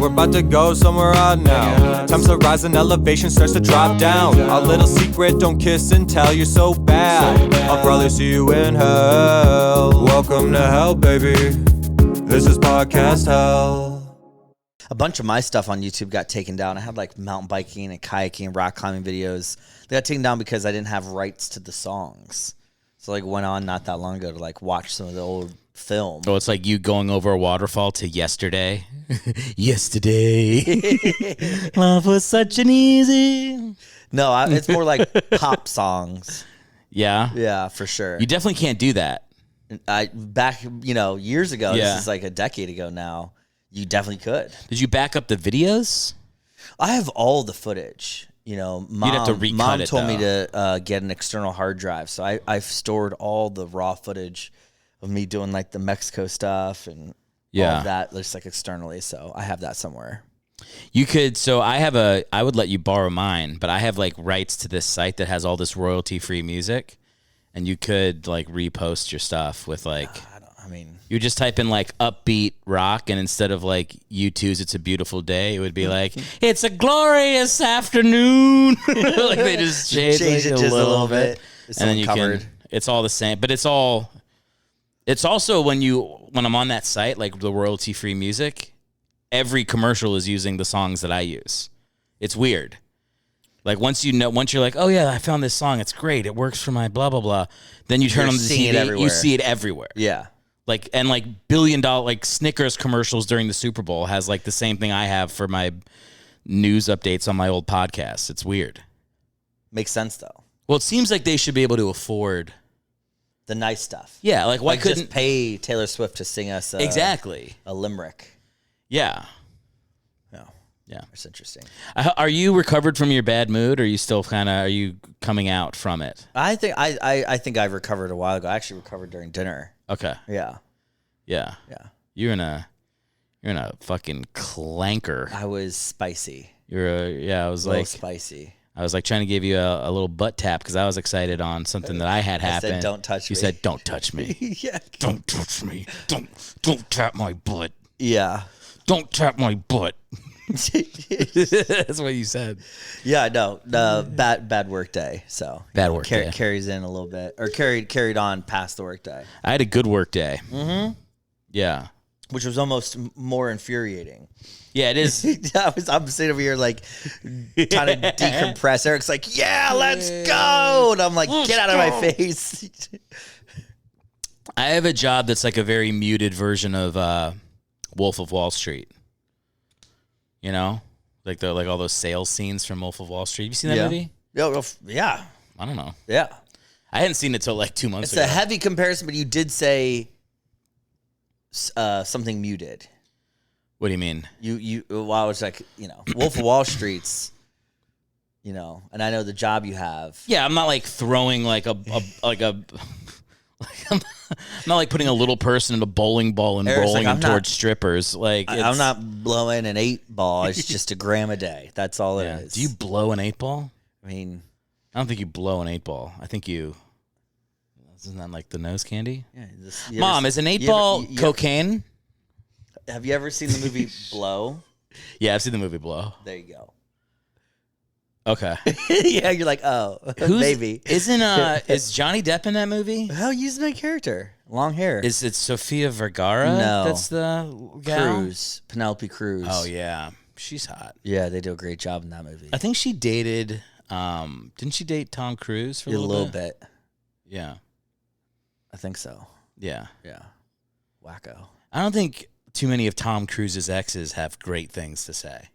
we're about to go somewhere odd now. Times to rise and elevation starts to drop down. Our little secret, don't kiss and tell, you're so bad. I'll probably see you in hell. Welcome to hell, baby. This is podcast hell. A bunch of my stuff on YouTube got taken down. I had like mountain biking and kayaking and rock climbing videos. They got taken down because I didn't have rights to the songs. So like went on not that long ago to like watch some of the old film. Oh, it's like you going over a waterfall to yesterday. Yesterday. Love was such an easy. No, it's more like pop songs. Yeah? Yeah, for sure. You definitely can't do that. Back, years ago, Yeah. This is like a decade ago now, you definitely could. Did you back up the videos? I have all the footage. Mom, You'd have to recut Mom it, told me though. to get an external hard drive. So I've stored all the raw footage of me doing like the Mexico stuff and all of that just like externally. So I have that somewhere. You could, I would let you borrow mine, but I have like rights to this site that has all this royalty free music, and you could like repost your stuff with like, you just type in like upbeat rock, and instead of like U2's It's a Beautiful Day, it would be like, it's a glorious afternoon. Like they just change it just a little bit. And then you can, it's all the same, but it's also when I'm on that site, like the royalty free music, every commercial is using the songs that I use. It's weird. Like once you're like, oh yeah, I found this song, it's great, it works for my blah blah blah. Then you turn on the TV, you see it everywhere. Yeah. Like $1 billion like Snickers commercials during the Super Bowl has like the same thing I have for my news updates on my old podcasts. It's weird. Makes sense though. Well, it seems like they should be able to afford the nice stuff. Yeah, like why couldn't just pay Taylor Swift to sing us a limerick? Yeah. No. Yeah. That's interesting. Are you recovered from your bad mood, or are you still are you coming out from it? I think I recovered a while ago. I actually recovered during dinner. Okay. Yeah. Yeah. Yeah. You're in a fucking clanker. I was spicy. I was like spicy. I was like trying to give you a little butt tap because I was excited on something that I had happen. I said, "Don't touch me." You said, "Don't touch me." Yeah. Don't touch me. Don't tap my butt. Yeah. Don't tap my butt. That's what you said. Yeah, no, bad work day. So bad work day carries in a little bit, or carried on past the work day. I had a good work day. Mm-hmm. Yeah, which was almost more infuriating. Yeah, it is. I'm sitting over here like trying to decompress. Eric's like, "Yeah, let's go," and I'm like, "Get out of my face." I have a job that's like a very muted version of Wolf of Wall Street. You know, like all those sales scenes from Wolf of Wall Street. Have you seen that movie? Yeah. I don't know. Yeah. I hadn't seen it till like 2 months ago. It's a heavy comparison, but you did say something muted. What do you mean? Well, I was like, Wolf of Wall Street's, and I know the job you have. Yeah, I'm not like throwing like I'm not like putting a little person in a bowling ball and Eric's rolling them towards strippers. Like I'm not blowing an 8-ball. It's just a gram a day. That's all it is. Do you blow an 8-ball? I mean, I don't think you blow an 8-ball. I think you. Isn't that like the nose candy? Yeah. Mom, is an 8-ball cocaine? Have you ever seen the movie Blow? Yeah, I've seen the movie Blow. There you go. Okay. Yeah, you're like, oh, maybe. Is Johnny Depp in that movie? How he's my character? Long hair. Is it Sofia Vergara? No. That's the gal? Cruz. Penelope Cruz. Oh, yeah. She's hot. Yeah, they do a great job in that movie. I think she dated, didn't she date Tom Cruise for a little bit? Yeah. I think so. Yeah. Yeah. Wacko. I don't think too many of Tom Cruise's exes have great things to say.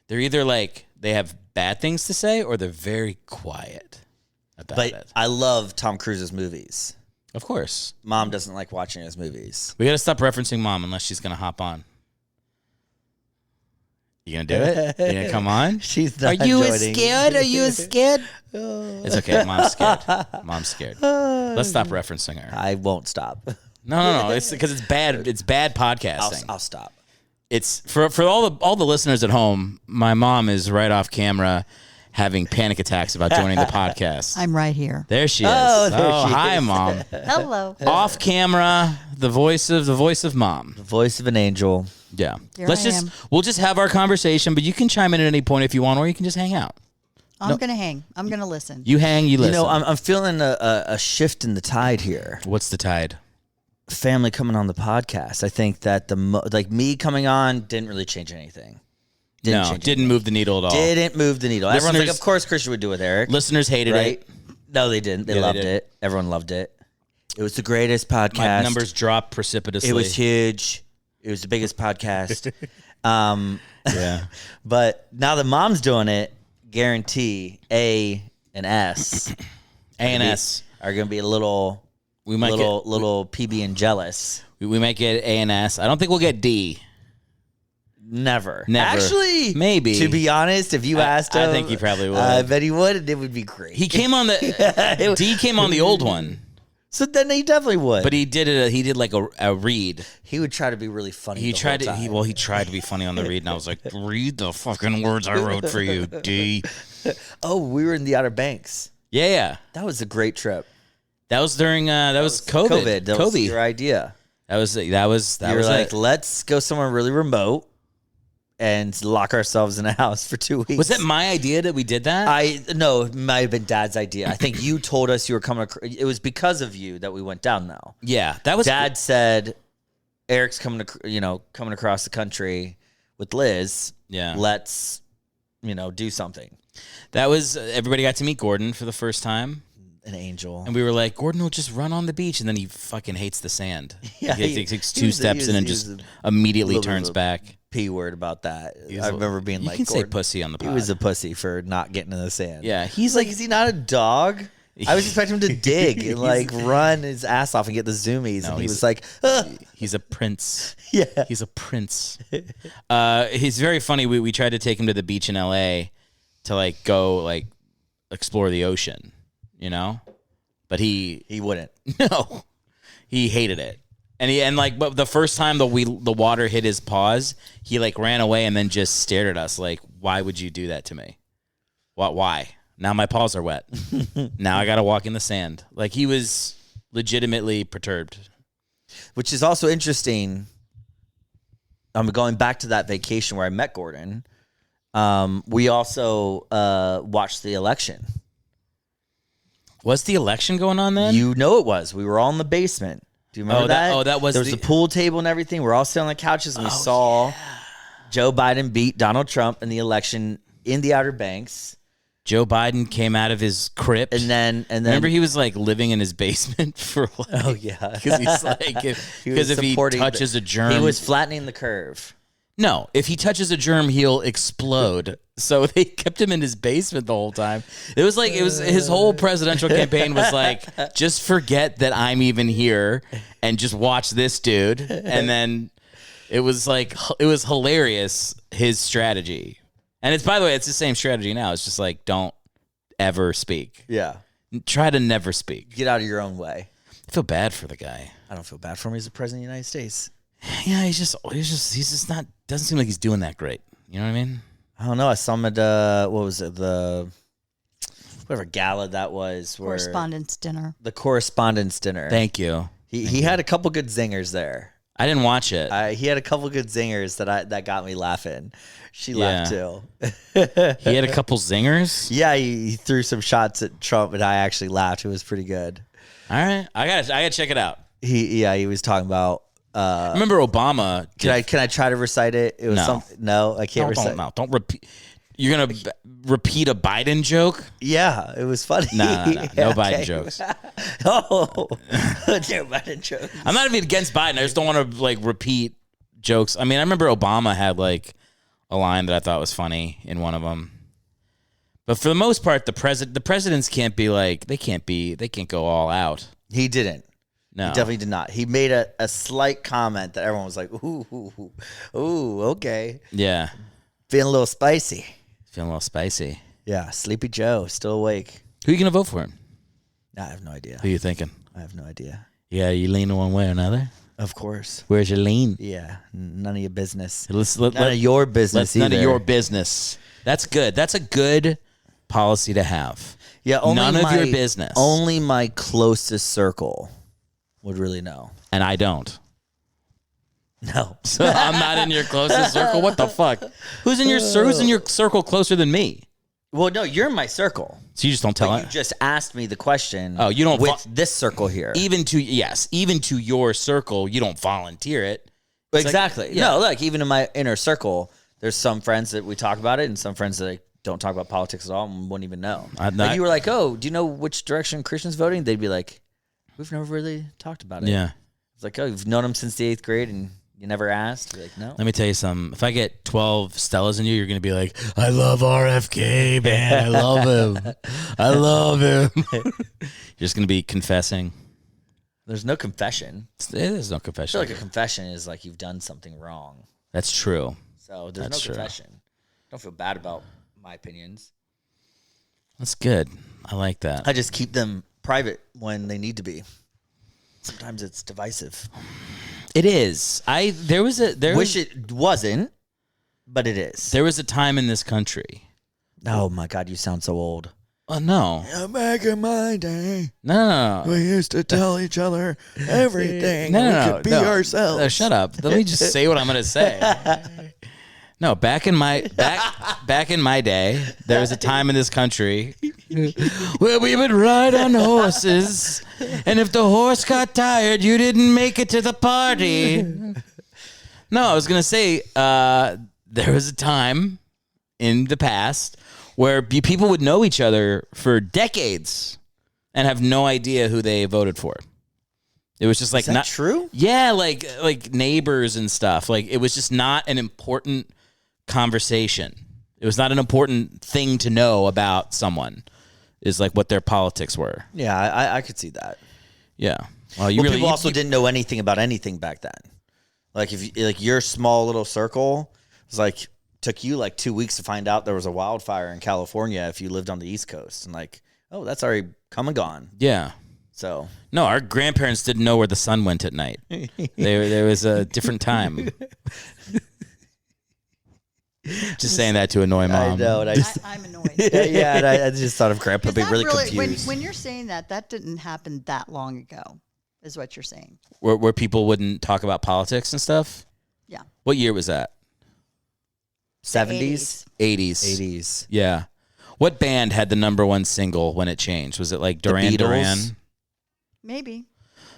They're either like they have bad things to say or they're very quiet about it. But I love Tom Cruise's movies. Of course. Mom doesn't like watching his movies. We got to stop referencing Mom unless she's going to hop on. You going to do it? You going to come on? She's not Are you joining. scared? Are you scared? It's okay. Mom's scared. Mom's scared. Let's stop referencing her. I won't stop. No. It's because it's bad. It's bad podcasting. I'll stop. It's for all the listeners at home. My mom is right off camera, having panic attacks about joining the podcast. I'm right here. There she is. Oh, there she hi, is. Mom. Hello. Off camera, the voice of Mom. The voice of an angel. Yeah. Here Let's I just am. we'll just have our conversation, but you can chime in at any point if you want, or you can just hang out. I'm going to hang. I'm going to listen. You hang, you listen. You know, I'm feeling a shift in the tide here. What's the tide? Family coming on the podcast. I think that like me coming on didn't really change anything. Didn't move the needle at all. Didn't move the needle. Everyone's like, Listeners- of course Christian would do it with Eric. Listeners hated right? it. No, they didn't. They Yeah, they loved did. it. Everyone loved it. It was the greatest My podcast. numbers dropped precipitously. It was huge. It was the biggest podcast. Yeah. But now that Mom's doing it, guarantee A and S A&S. are going to be a little little PB and jealous. We might get A&S. I don't think we'll get D. Never. Actually, maybe. To be honest, if you asked him, I think he probably would. I bet he would, and it would be great. He came on the D came on the old one, so then he definitely would. but he did like a read. He would try to be really funny. He the tried whole to time. he tried to be funny on the read, and I was like, read the fucking words I wrote for you, D. Oh, we were in the Outer Banks. Yeah. That was a great trip. That was during that was COVID. That was your idea. That was You were like, it. let's go somewhere really remote and lock ourselves in a house for 2 weeks. Was that my idea that we did that? No, it might have been Dad's idea. I think you told us you were coming. It was because of you that we went down. Now, Yeah, that was Dad said, Eric's coming across the country with Liz. Yeah. Let's, do something. That was everybody got to meet Gordon for the first time. An angel. And we were like, Gordon will just run on the beach, and then he fucking hates the sand. Yeah, he takes two he was- steps he in and was- just he was immediately little bit turns of a back. P word about that. He was I a- remember being you like, can say Gordon, pussy on the pod. He was a pussy for not getting in the sand. Yeah, He's like, is he not a dog? I was expecting him to dig and like run his ass off and get the zoomies, No, and he he's- was like, "Ugh." He's a prince. Yeah. He's a prince. He's very funny. We tried to take him to the beach in LA to like go like explore the ocean, but he wouldn't. no, he hated it. But the first time the water hit his paws, he like ran away and then just stared at us like, why would you do that to me? Why? Now my paws are wet. Now I got to walk in the sand. Like he was legitimately perturbed. Which is also interesting. I'm going back to that vacation where I met Gordon. We also watched the election. Was the election going on then? You know it was. We were all in the basement. Do you remember that? That was there was the pool table and everything. We're all sitting on the couches and we saw Joe Biden beat Donald Trump in the election in the Outer Banks. Joe Biden came out of his crypt. And then remember he was like living in his basement for like, oh yeah, because he's like because if he touches a germ, he was flattening the curve. No, if he touches a germ, he'll explode. So they kept him in his basement the whole time. It was his whole presidential campaign was like, just forget that I'm even here and just watch this dude. And then it was hilarious, his strategy. And it's, by the way, it's the same strategy now. It's just like, don't ever speak. Yeah, Try to never speak. get out of your own way. I feel bad for the guy. I don't feel bad for him. He's the president of the United States. Yeah, he's just not, doesn't seem like he's doing that great. You know what I mean? I don't know. I saw him at what was it, the whatever gala that was, where Correspondence dinner. the correspondence dinner. Thank you. He had a couple good zingers there. I didn't watch it. He had a couple good zingers that got me laughing. She laughed too. He had a couple zingers. Yeah, he threw some shots at Trump, and I actually laughed. It was pretty good. All right, I gotta check it out. He was talking about. Remember Obama? Can I try to recite it? It was No. something. No, I can't recite. Don't repeat. You're gonna repeat a Biden joke? Yeah, it was funny. No Biden Okay. jokes. Oh, no Biden jokes. I'm not even against Biden. I just don't want to like repeat jokes. I mean, I remember Obama had like a line that I thought was funny in one of them. But for the most part, the presidents can't be like they can't go all out. He didn't. No, He definitely did not. He made a slight comment that everyone was like, ooh, okay. Yeah, Feeling a little spicy. feeling a little spicy. Yeah, Sleepy Joe, still awake. Who are you gonna vote for him? I have no idea. Who are you thinking? I have no idea. Yeah, you leaning one way or another? Of course. Where's your lean? Yeah, none of your business. None None of your business None of either. your business. That's good. That's a good policy to have. Yeah, only None of your business. Only my closest circle would really know. And I don't. No. So I'm not in your closest circle. What the fuck? Who's in your circle closer than me? Well, no, you're in my circle. So you just don't tell But it. you just asked me the question. Oh, you don't with this circle here. Even to your circle, you don't volunteer it. Exactly. No, like even in my inner circle, there's some friends that we talk about it, and some friends that don't talk about politics at all and wouldn't even know. Like you were like, "Oh, do you know which direction Christian's voting?" They'd be like, "We've never really talked about it." Yeah. It's like, "Oh, you've known him since the 8th grade, and you never asked." Be like, no. Let me tell you something. If I get 12 Stellas in you, you're going to be like, I love RFK, man. I love him. I love him. You're just going to be confessing. There's no confession. There's no I confession. feel like a confession is like you've done something wrong. That's true. So there's That's no true. confession. Don't feel bad about my opinions. That's good. I like that. I just keep them private when they need to be. Sometimes it's divisive. It is. Wish it wasn't, but it is. There was a time in this country. Oh my God, you sound so old. Oh, no. Back in my day, No. we used to tell each other everything. No. ourselves. No, shut up. Let me just say what I'm going to say. No, back in my day, there was a time in this country where we would ride on horses, and if the horse got tired, you didn't make it to the party. No, I was gonna say there was a time in the past where people would know each other for decades and have no idea who they voted for. It was just like Is that not true? Yeah, like neighbors and stuff. Like it was just not an important conversation. It was not an important thing to know about someone. Is like what their politics were. Yeah, I could see that. Yeah. Well, people also didn't know anything about anything back then. Like if your small little circle was like took you like 2 weeks to find out there was a wildfire in California if you lived on the East Coast, and like, oh, that's already come and gone. Yeah. So No, our grandparents didn't know where the sun went at night. There was a different time. Just saying that to annoy mom. I know, and I'm annoyed. yeah, and I just thought of Grandpa being really confused. When you're saying that didn't happen that long ago, is what you're saying. Where people wouldn't talk about politics and stuff? Yeah. What year was that? 70s, 80s. Yeah. What band had the #1 single when it changed? Was it like Duran Beatles? Duran? Maybe.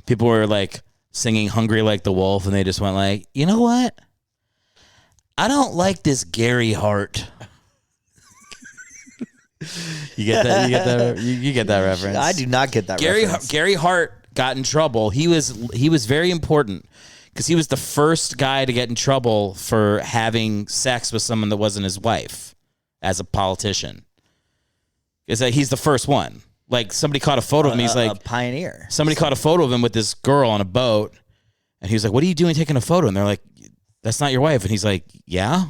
People were like singing Hungry Like the Wolf, and they just went like, you know what? I don't like this Gary Hart. You get that? You get that reference? I do not get that reference. Gary Hart got in trouble. He was very important because he was the first guy to get in trouble for having sex with someone that wasn't his wife as a politician. Is that he's the first one? Like somebody caught a photo of him. He's like a pioneer. Somebody caught a photo of him with this girl on a boat, and he was like, "What are you doing taking a photo?" And they're like, "That's not your wife." And he's like, "Yeah."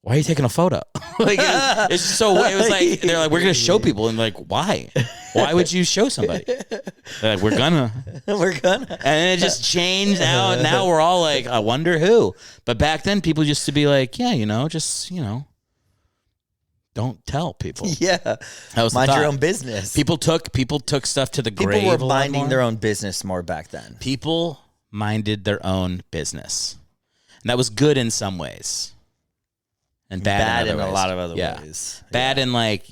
Why are you taking a photo? Like it was like they're like, we're gonna show people, and like, why? Why would you show somebody? They're like, we're gonna, and it just changed. Now we're all like, I wonder who. But back then, people used to be like, yeah, don't tell people. Yeah, that was mind your own business. People took stuff to the grave. People were minding their own business more back then. People minded their own business, and that was good in some ways. And bad in a lot of other ways. Bad in like,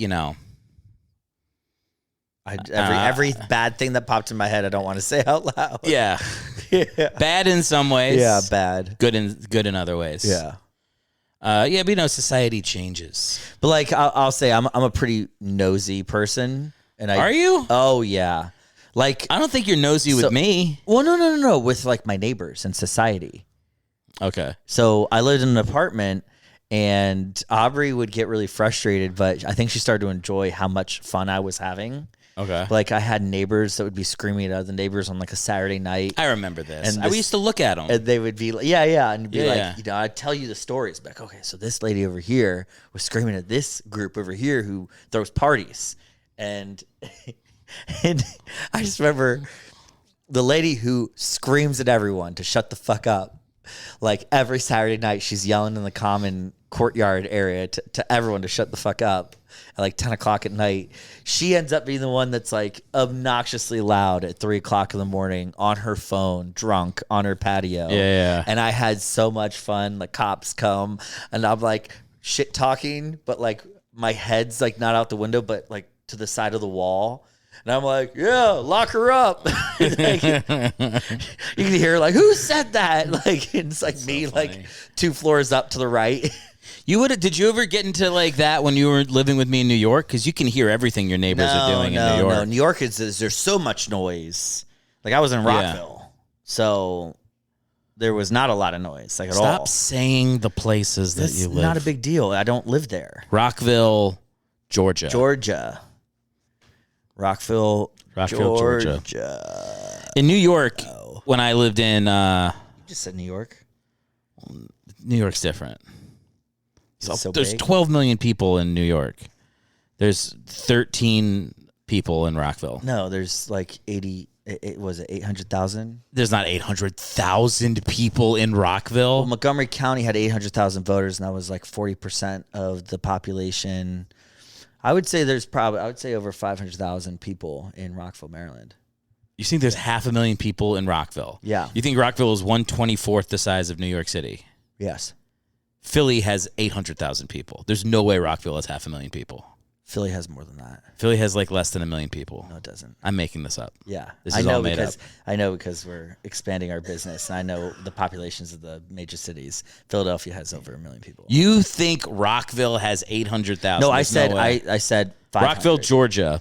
every bad thing that popped in my head, I don't want to say out loud. Yeah. Bad in some ways. Yeah, bad. Good in other ways. Yeah. But society changes. But like I'll say I'm a pretty nosy person. And Are you? Oh yeah. Like I don't think you're nosy with me. Well, no. With like my neighbors and society. Okay. So I lived in an apartment. And Aubrey would get really frustrated, but I think she started to enjoy how much fun I was having. Okay. Like I had neighbors that would be screaming at other neighbors on like a Saturday night. I remember this. And we used to look at them. And they would be like, yeah. And be Yeah. like, I'd tell you the stories. Like, okay, so this lady over here was screaming at this group over here who throws parties. And, and I just remember the lady who screams at everyone to shut the fuck up. Like every Saturday night, she's yelling in the common courtyard area to everyone to shut the fuck up at like 10 o'clock at night. She ends up being the one that's like obnoxiously loud at 3 o'clock in the morning on her phone, drunk on her patio. Yeah. And I had so much fun. The cops come and I'm like shit talking, but like my head's like not out the window, but like to the side of the wall. And I'm like, yeah, lock her up. Like, you can hear like, who said that? Like, it's like me, so like 2 floors up to the right. Did you ever get into like that when you were living with me in New York? Because you can hear everything your neighbors are doing in New York. No, New York there's so much noise. Like I was in Rockville, so there was not a lot of noise, like at all. Stop saying the places that you live. It's not a big deal. I don't live there. Rockville, Georgia. Rockville, Georgia. In New York, when I lived in... you just said New York? New York's different. So there's big? 12 million people in New York. There's 13 people in Rockville. No, there's like 800,000? There's not 800,000 people in Rockville. Well, Montgomery County had 800,000 voters, and that was like 40% of the population. I would say over 500,000 people in Rockville, Maryland. You think there's 500,000 people in Rockville? Yeah. You think Rockville is 1/24th the size of New York City? Yes. Philly has 800,000 people. There's no way Rockville has 500,000 people. Philly has more than that. Philly has like less than 1 million people. No, it doesn't. I'm making this up. Yeah. This is all made up. I know because we're expanding our business, and I know the populations of the major cities. Philadelphia has over 1 million people. You think Rockville has 800,000? No, I said 500. Rockville, Georgia.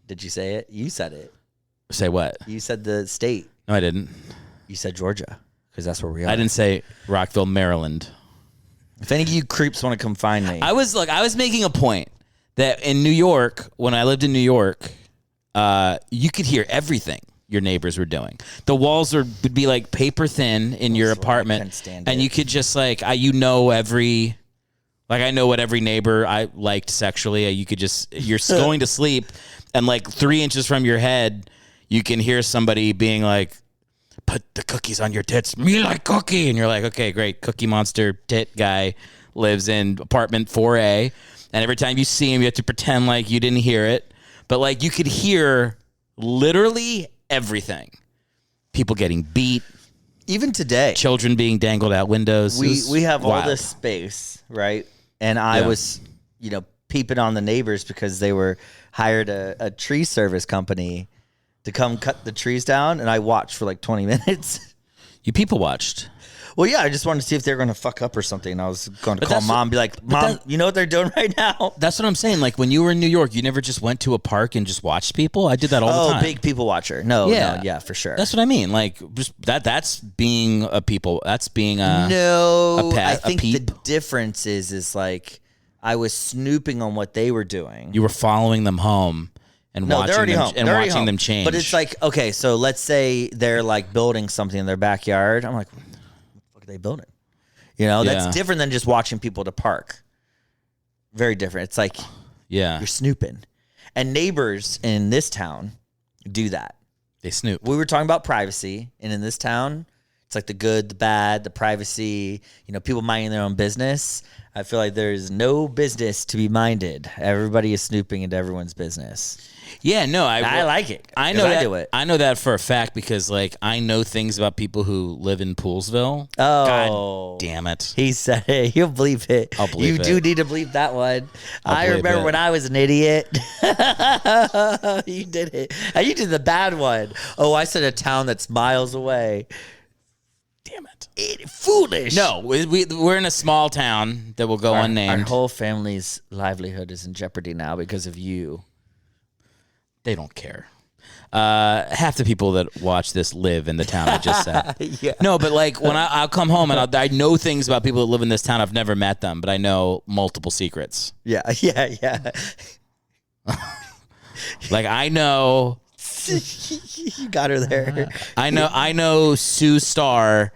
Did you say it? You said it. Say what? You said the state. No, I didn't. You said Georgia because that's where we are. I didn't say Rockville, Maryland. If any of you creeps want to come find me. I was making a point that in New York, when I lived in New York, you could hear everything your neighbors were doing. The walls would be like paper thin in your apartment, and you could just like I know what every neighbor I liked sexually. You're going to sleep, and like 3 inches from your head, you can hear somebody being like, "Put the cookies on your tits. Me like cookie." And you're like, okay, great. Cookie Monster tit guy lives in apartment 4A. And every time you see him, you have to pretend like you didn't hear it. But like you could hear literally everything. People getting beat. Even today. Children being dangled out windows. We have all this space, right? And I was, peeping on the neighbors because they were hired a tree service company to come cut the trees down, and I watched for like 20 minutes. You people watched? Well, yeah, I just wanted to see if they were going to fuck up or something. I was going to call Mom and be like, Mom, you know what they're doing right now? That's what I'm saying. Like, when you were in New York, you never just went to a park and just watched people? I did that all the time. Oh, big people watcher. No, for sure. That's what I mean. Like, just that's being a people. That's being a... No, I think the difference is like, I was snooping on what they were doing. You were following them home. And watching them change. But it's like, okay, so let's say they're like building something in their backyard. I'm like, what the fuck are they building? That's different than just watching people at a park. Very different. It's like, you're snooping. And neighbors in this town do that. They snoop. We were talking about privacy, and in this town, it's like the good, the bad, the privacy, people minding their own business. I feel like there's no business to be minded. Everybody is snooping into everyone's business. Yeah, no, I like it. I know that. I do it. I know that for a fact because, like, I know things about people who live in Poolsville. Oh, God damn it! He said it. He'll believe it. I'll believe it. You do need to believe that one. I remember when I was an idiot. You did it. And you did the bad one. Oh, I said a town that's miles away. Damn it. Foolish. No, we're in a small town that will go unnamed. Our whole family's livelihood is in jeopardy now because of you. They don't care. Half the people that watch this live in the town I just said. Yeah. No, but like when I'll come home and I know things about people that live in this town. I've never met them, but I know multiple secrets. Yeah. Like I know. You got her there. I know Sue Starr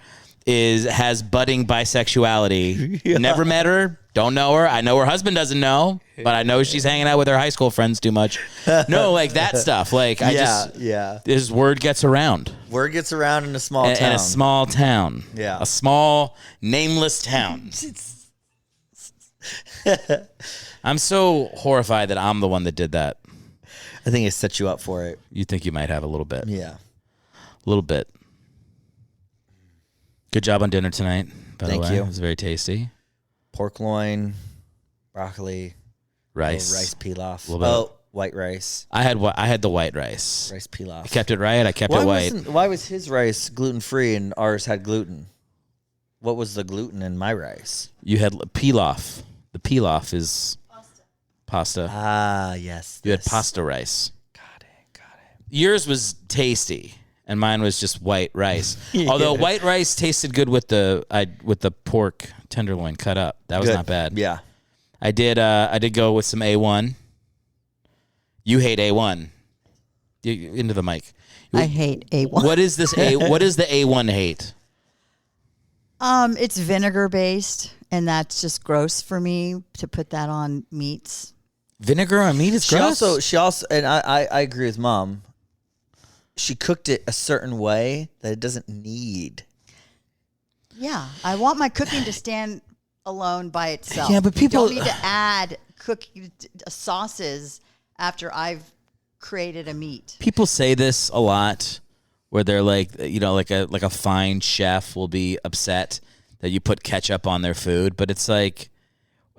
has budding bisexuality. Never met her, don't know her. I know her husband doesn't know, but I know she's hanging out with her high school friends too much. No, like that stuff. Like this word gets around. Word gets around in a small town. In a small town. Yeah. A small nameless town. I'm so horrified that I'm the one that did that. I think it set you up for it. You think you might have a little bit. Yeah. A little bit. Good job on dinner tonight, by the way. Thank you. It was very tasty. Pork loin, broccoli, rice pilaf. White rice. I had the white rice. Rice pilaf. I kept it right. I kept it white. Why was his rice gluten-free and ours had gluten? What was the gluten in my rice? You had pilaf. The pilaf is pasta. Ah, yes. You had pasta rice. Got it. Yours was tasty, and mine was just white rice. Although white rice tasted good with the pork tenderloin cut up. That was not bad. Yeah. I did go with some A1. You hate A1. Into the mic. I hate A1. What is this what is the A1 hate? It's vinegar based, and that's just gross for me to put that on meats. Vinegar on meat is gross. She also, and I agree with Mom. She cooked it a certain way that it doesn't need. Yeah, I want my cooking to stand alone by itself. Yeah, but people you don't need to add sauces after I've created a meat. People say this a lot, where they're like, like a fine chef will be upset that you put ketchup on their food, but it's like,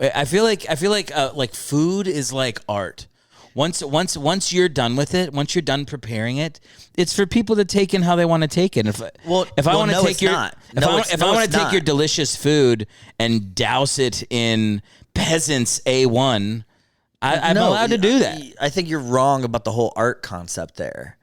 I feel like food is like art. Once you're done with it, once you're done preparing it, it's for people to take in how they want to take it. If I want to take take your delicious food and douse it in peasants A1, I'm allowed to do that. I think you're wrong about the whole art concept there.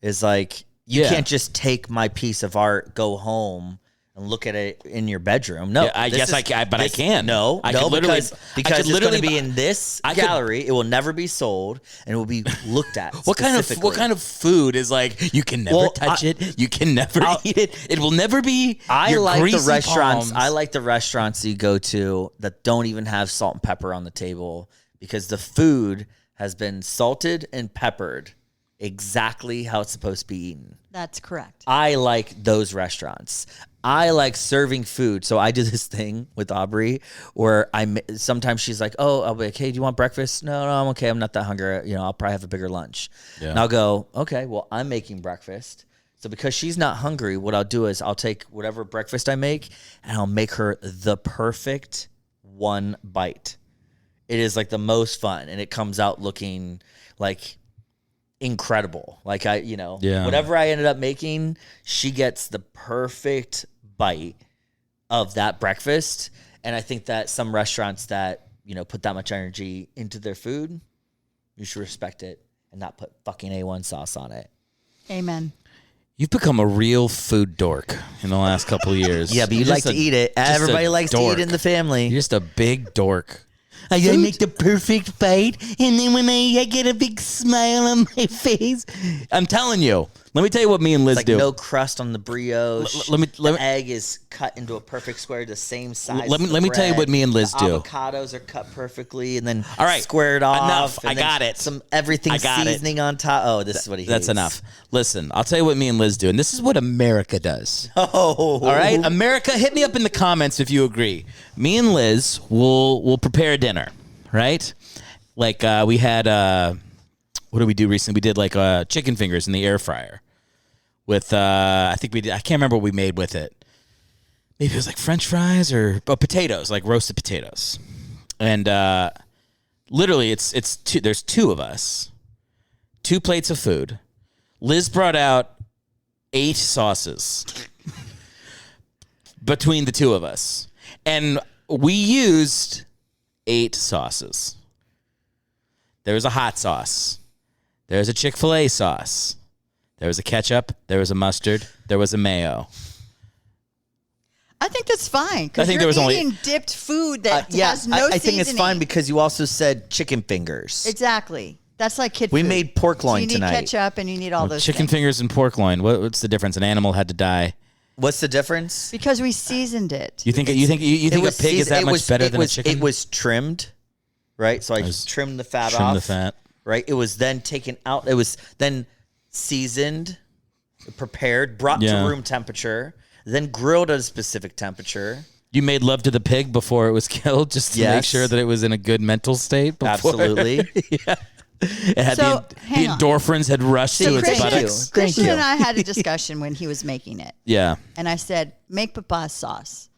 Is like you can't just take my piece of art, go home, and look at it in your bedroom. No, I can. No, I could literally, because it's going to be in this gallery. It will never be sold, and it will be looked at. What kind of food is like you can never touch it? You can never eat it. It will never be. I like the restaurants. Palms. I like the restaurants you go to that don't even have salt and pepper on the table because the food has been salted and peppered exactly how it's supposed to be eaten. That's correct. I like those restaurants. I like serving food. So I do this thing with Aubrey where sometimes she's like, oh, I'll be like, hey, do you want breakfast? No, I'm okay. I'm not that hungry. I'll probably have a bigger lunch. Yeah. And I'll go, okay, well, I'm making breakfast. So because she's not hungry, what I'll do is I'll take whatever breakfast I make and I'll make her the perfect one bite. It is like the most fun. And it comes out looking like incredible. Like whatever I ended up making, she gets the perfect bite of that breakfast. And I think that some restaurants that, put that much energy into their food, you should respect it and not put fucking A1 sauce on it. Amen. You've become a real food dork in the last couple of years. Yeah, but you like to eat it. Everybody likes to eat in the family. You're just a big dork. I gotta make the perfect bite, and then when I get a big smile on my face. I'm telling you. Let me tell you what me and Liz do. No crust on the brioche. The egg is cut into a perfect square, the same size. Let me tell you what me and Liz do. Avocados are cut perfectly, and then all squared off. Enough. I got it. Some everything seasoning on top. Oh, this is what he hates. That's enough. Listen, I'll tell you what me and Liz do, and this is what America does. Oh, all right, America, hit me up in the comments if you agree. Me and Liz will prepare dinner. Right? Like we had, what did we do recently? We did like chicken fingers in the air fryer with, I can't remember what we made with it. Maybe it was like French fries or potatoes, like roasted potatoes. And literally there's two of us, 2 plates of food. Liz brought out 8 sauces between the 2 of us. And we used 8 sauces. There was a hot sauce. There was a Chick-fil-A sauce. There was a ketchup. There was a mustard. There was a mayo. I think that's fine. I think there was eating dipped food that has no seasoning. I think it's fine because you also said chicken fingers. Exactly. That's like kid food. We made pork loin tonight. You need ketchup and you need all those chicken fingers and pork loin. What's the difference? An animal had to die. What's the difference? Because we seasoned it. You think a pig is that much better than a chicken? It was trimmed, right? So I trimmed the fat off. Trim the fat. Right? It was then taken out. It was then seasoned, prepared, brought to room temperature, then grilled at a specific temperature. You made love to the pig before it was killed just to make sure that it was in a good mental state before. Absolutely. Yeah. It had the endorphins had rushed to its buttocks. Christian and I had a discussion when he was making it. Yeah. And I said, make papa's sauce,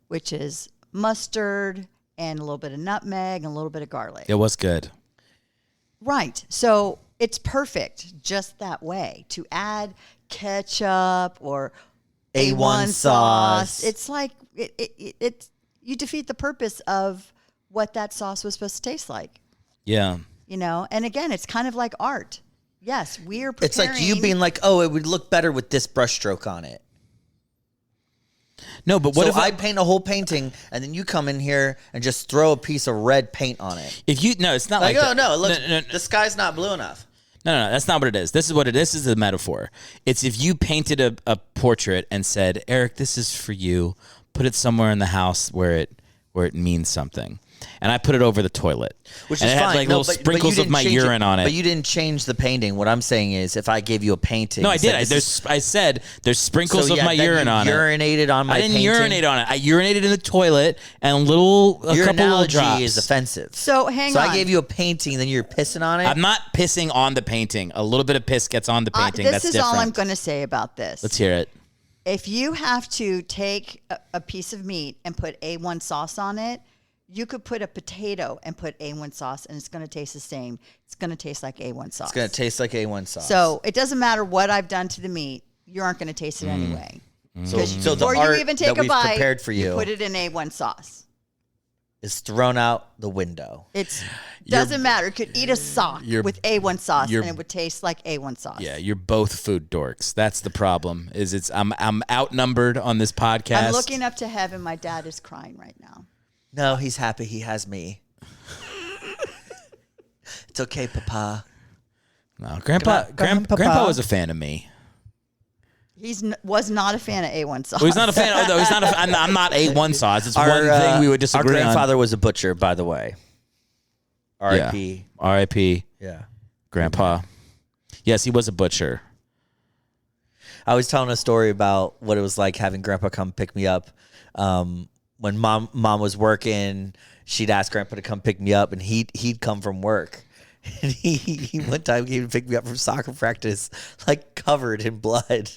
which is mustard and a little bit of nutmeg and a little bit of garlic. It was good. Right. So it's perfect just that way. To add ketchup or A1 sauce, it's like it's you defeat the purpose of what that sauce was supposed to taste like. Yeah. You know, and again, it's kind of like art. Yes, we're preparing. It's like you being like, oh, it would look better with this brushstroke on it. No, but what so if I paint a whole painting and then you come in here and just throw a piece of red paint on it? It's not like like oh no, look, the sky's not blue enough. No, that's not what it is. This is what it is. This is a metaphor. It's if you painted a portrait and said, Eric, this is for you. Put it somewhere in the house where it means something. And I put it over the toilet. Which and is it had fine. like little sprinkles of my urine on it. But you didn't change the painting. What I'm saying is if I gave you a painting. No, I did. I said there's sprinkles of my urine on it. Urinated on my painting? I didn't urinate on it. I urinated in the toilet and a couple little drops. Is offensive. So hang on. So I gave you a painting, then you're pissing on it? I'm not pissing on the painting. A little bit of piss gets on the painting. This That's is different. all I'm going to say about this. Let's hear it. If you have to take a piece of meat and put A1 sauce on it, you could put a potato and put A1 sauce, and it's going to taste the same. It's going to taste like A1 sauce. It's going to taste like A1 sauce. So it doesn't matter what I've done to the meat. You aren't going to taste it anyway. So the before art you even take that a we've bite, prepared for you put it in A1 sauce. Is thrown out the window. It doesn't matter. You could eat a sock with A1 sauce, and it would taste like A1 sauce. Yeah, you're both food dorks. That's the problem. I'm outnumbered on this podcast. I'm looking up to heaven. My dad is crying right now. No, he's happy. He has me. It's okay, Papa. No, Grandpa was a fan of me. Was not a fan of A1 sauce. Well, he's not a fan. I'm not A1 sauce. It's one thing we would disagree on. Our grandfather was a butcher, by the way. R.I.P. Yeah. R.I.P. Yeah. Grandpa. Yes, he was a butcher. I was telling a story about what it was like having Grandpa come pick me up. When mom was working, she'd ask Grandpa to come pick me up, and he'd come from work. And he one time came to pick me up from soccer practice, like covered in blood.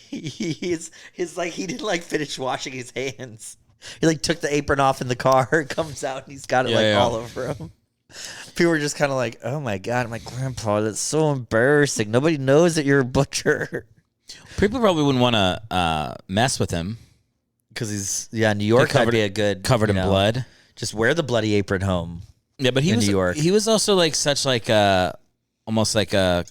He's like he didn't like finish washing his hands. He like took the apron off in the car, comes out, and he's got it all over him. People were just kind of like, "Oh my god!" I'm like, "Grandpa, that's so embarrassing. Nobody knows that you're a butcher." People probably wouldn't want to mess with him because he's New York covered, would be a good covered in blood. Just wear the bloody apron home. Yeah, but he was New York. He was also like such like almost like a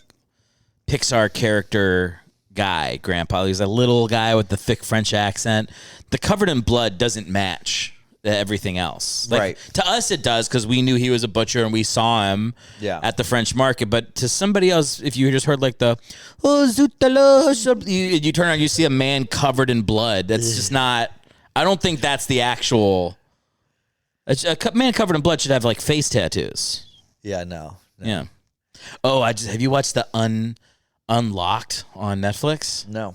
Pixar character guy. Grandpa, he's a little guy with the thick French accent. The covered in blood doesn't match everything else. Like, right. To us, it does because we knew he was a butcher and we saw him at the French market. But to somebody else, if you just heard like the you turn around, you see a man covered in blood. That's just not. I don't think that's the actual. A man covered in blood should have like face tattoos. Yeah, no. Yeah. Oh, have you watched the Unlocked on Netflix? No.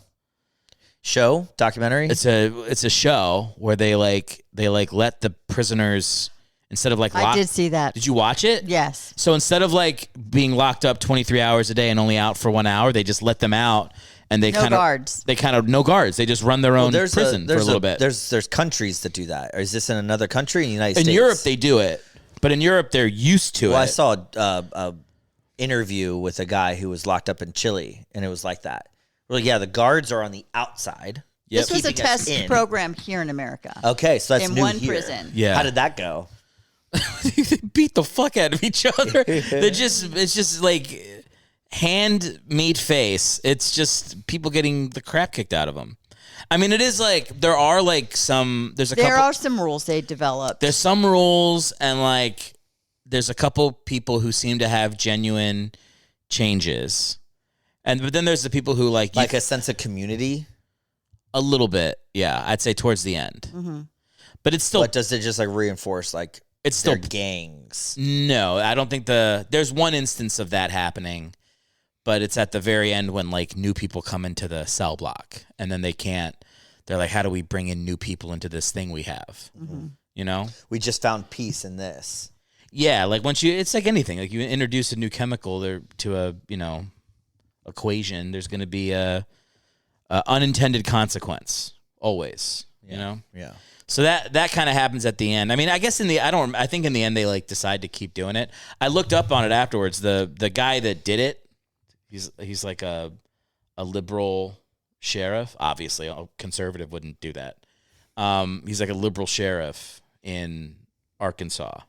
Show documentary. It's a show where they let the prisoners instead of like. I did see that. Did you watch it? Yes. So instead of like being locked up 23 hours a day and only out for 1 hour, they just let them out. And they no guards. No guards. They just run their own prison for a little bit. There's countries that do that. Or is this in another country in the United States? In Europe, they do it, but in Europe, they're used to it. Well, I saw a interview with a guy who was locked up in Chile, and it was like that. Well, yeah, the guards are on the outside. This was a test program here in America. Okay, so that's in new one here. prison. Yeah. How did that go? They beat the fuck out of each other. It's just like. Hand-made face. It's just people getting the crap kicked out of them. I mean, it is like there are like some. There are some rules they developed. There's some rules, and like there's a couple people who seem to have genuine changes, but then there's the people who like a sense of community. A little bit, yeah. I'd say towards the end. But it's still... But does it just like reinforce like it's still gangs? No, I don't think there's one instance of that happening, but it's at the very end when like new people come into the cell block and then they're like, how do we bring in new people into this thing we have? You know? We just found peace in this. Yeah, like it's like anything. Like you introduce a new chemical to a, equation, there's going to be a unintended consequence always, you know? Yeah. So that kind of happens at the end. I mean, I guess I think in the end they like decide to keep doing it. I looked up on it afterwards. The guy that did it, he's like a liberal sheriff. Obviously, a conservative wouldn't do that. He's like a liberal sheriff in Arkansas,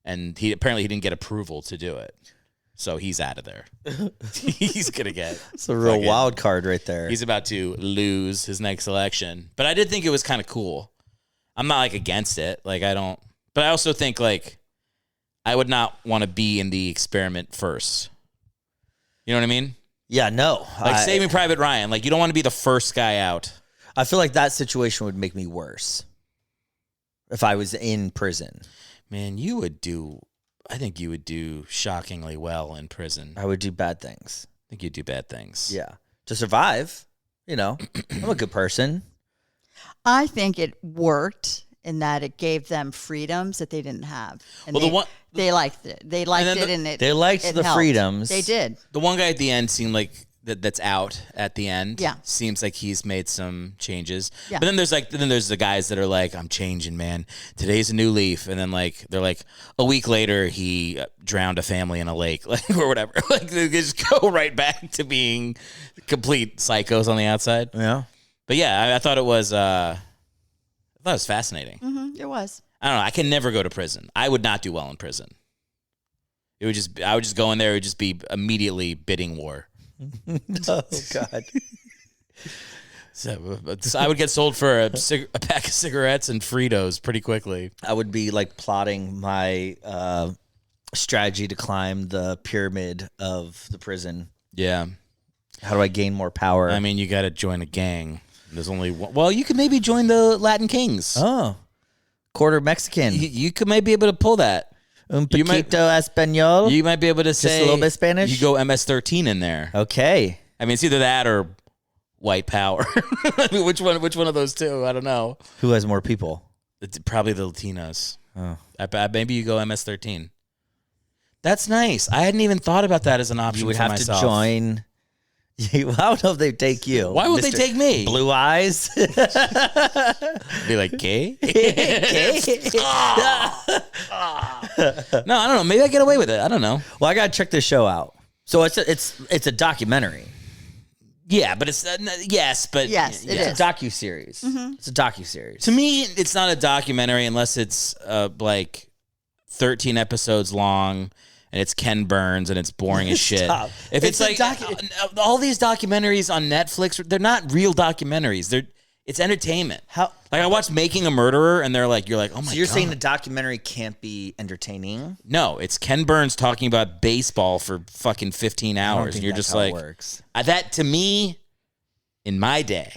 and he didn't get approval to do it. So he's out of there. He's going to get... It's a real wild card right there. He's about to lose his next election. But I did think it was kind of cool. I'm not, like, against it. Like, I don't... But I also think, like, I would not want to be in the experiment first. You know what I mean? Yeah, no. Like, Saving Private Ryan. Like, you don't want to be the first guy out. I feel like that situation would make me worse if I was in prison. Man, I think you would do shockingly well in prison. I would do bad things. I think you'd do bad things. Yeah. To survive, I'm a good person. I think it worked in that it gave them freedoms that they didn't have. And they liked it. They liked it, and it They liked it the helped. freedoms. They did. The one guy at the end seemed like that's out at the end. Yeah. Seems like he's made some changes. Yeah. But then there's the guys that are like, I'm changing, man. Today's a new leaf. And then like they're like a week later he drowned a family in a lake, like or whatever. Like they just go right back to being complete psychos on the outside. Yeah. But yeah, I thought it was fascinating. It was. I don't know. I can never go to prison. I would not do well in prison. I would just go in there. It would just be immediately bidding war. Oh God! So I would get sold for a pack of cigarettes and Fritos pretty quickly. I would be like plotting my strategy to climb the pyramid of the prison. Yeah. How do I gain more power? I mean, you got to join a gang. There's only one. Well, you could maybe join the Latin Kings. Oh, quarter Mexican. You could maybe be able to pull that. Un poquito español. You might be able to say just a little bit Spanish. You go MS-13 in there. Okay. I mean, it's either that or white power. I mean, which one of those two? I don't know. Who has more people? It's probably the Latinos. Oh. Maybe you go MS-13. That's nice. I hadn't even thought about that as an option. You would for have myself. to join. I don't know if they take you. Why would they take me? Blue eyes. Be like gay? Gay? No, I don't know. Maybe I get away with it. I don't know. Well, I gotta check this show out. So it's a documentary. Yeah, but it's yes, but Yes, it It's is. a docuseries. It's a docuseries. To me, it's not a documentary unless it's like 13 episodes long and it's Ken Burns and it's boring as shit. Stop. If it's like all these documentaries on Netflix, they're not real documentaries. It's entertainment. How? Like I watched Making a Murderer and you're like, oh my god. So you're saying the documentary can't be entertaining? No, it's Ken Burns talking about baseball for fucking 15 hours. And you're just like, works. That to me, in my day,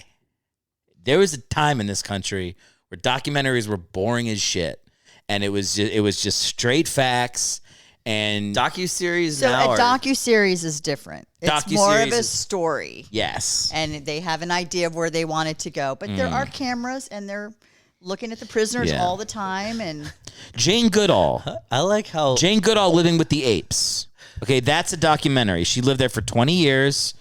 there was a time in this country where documentaries were boring as shit, and it was just straight facts. And Docuseries So now a docuseries is different. It's more of a story. Yes. And they have an idea of where they want it to go. But there are cameras, and they're looking at the prisoners Yeah. all the time. And Jane Goodall. I like how Jane Goodall living with the apes. Okay, that's a documentary. She lived there for 20 years.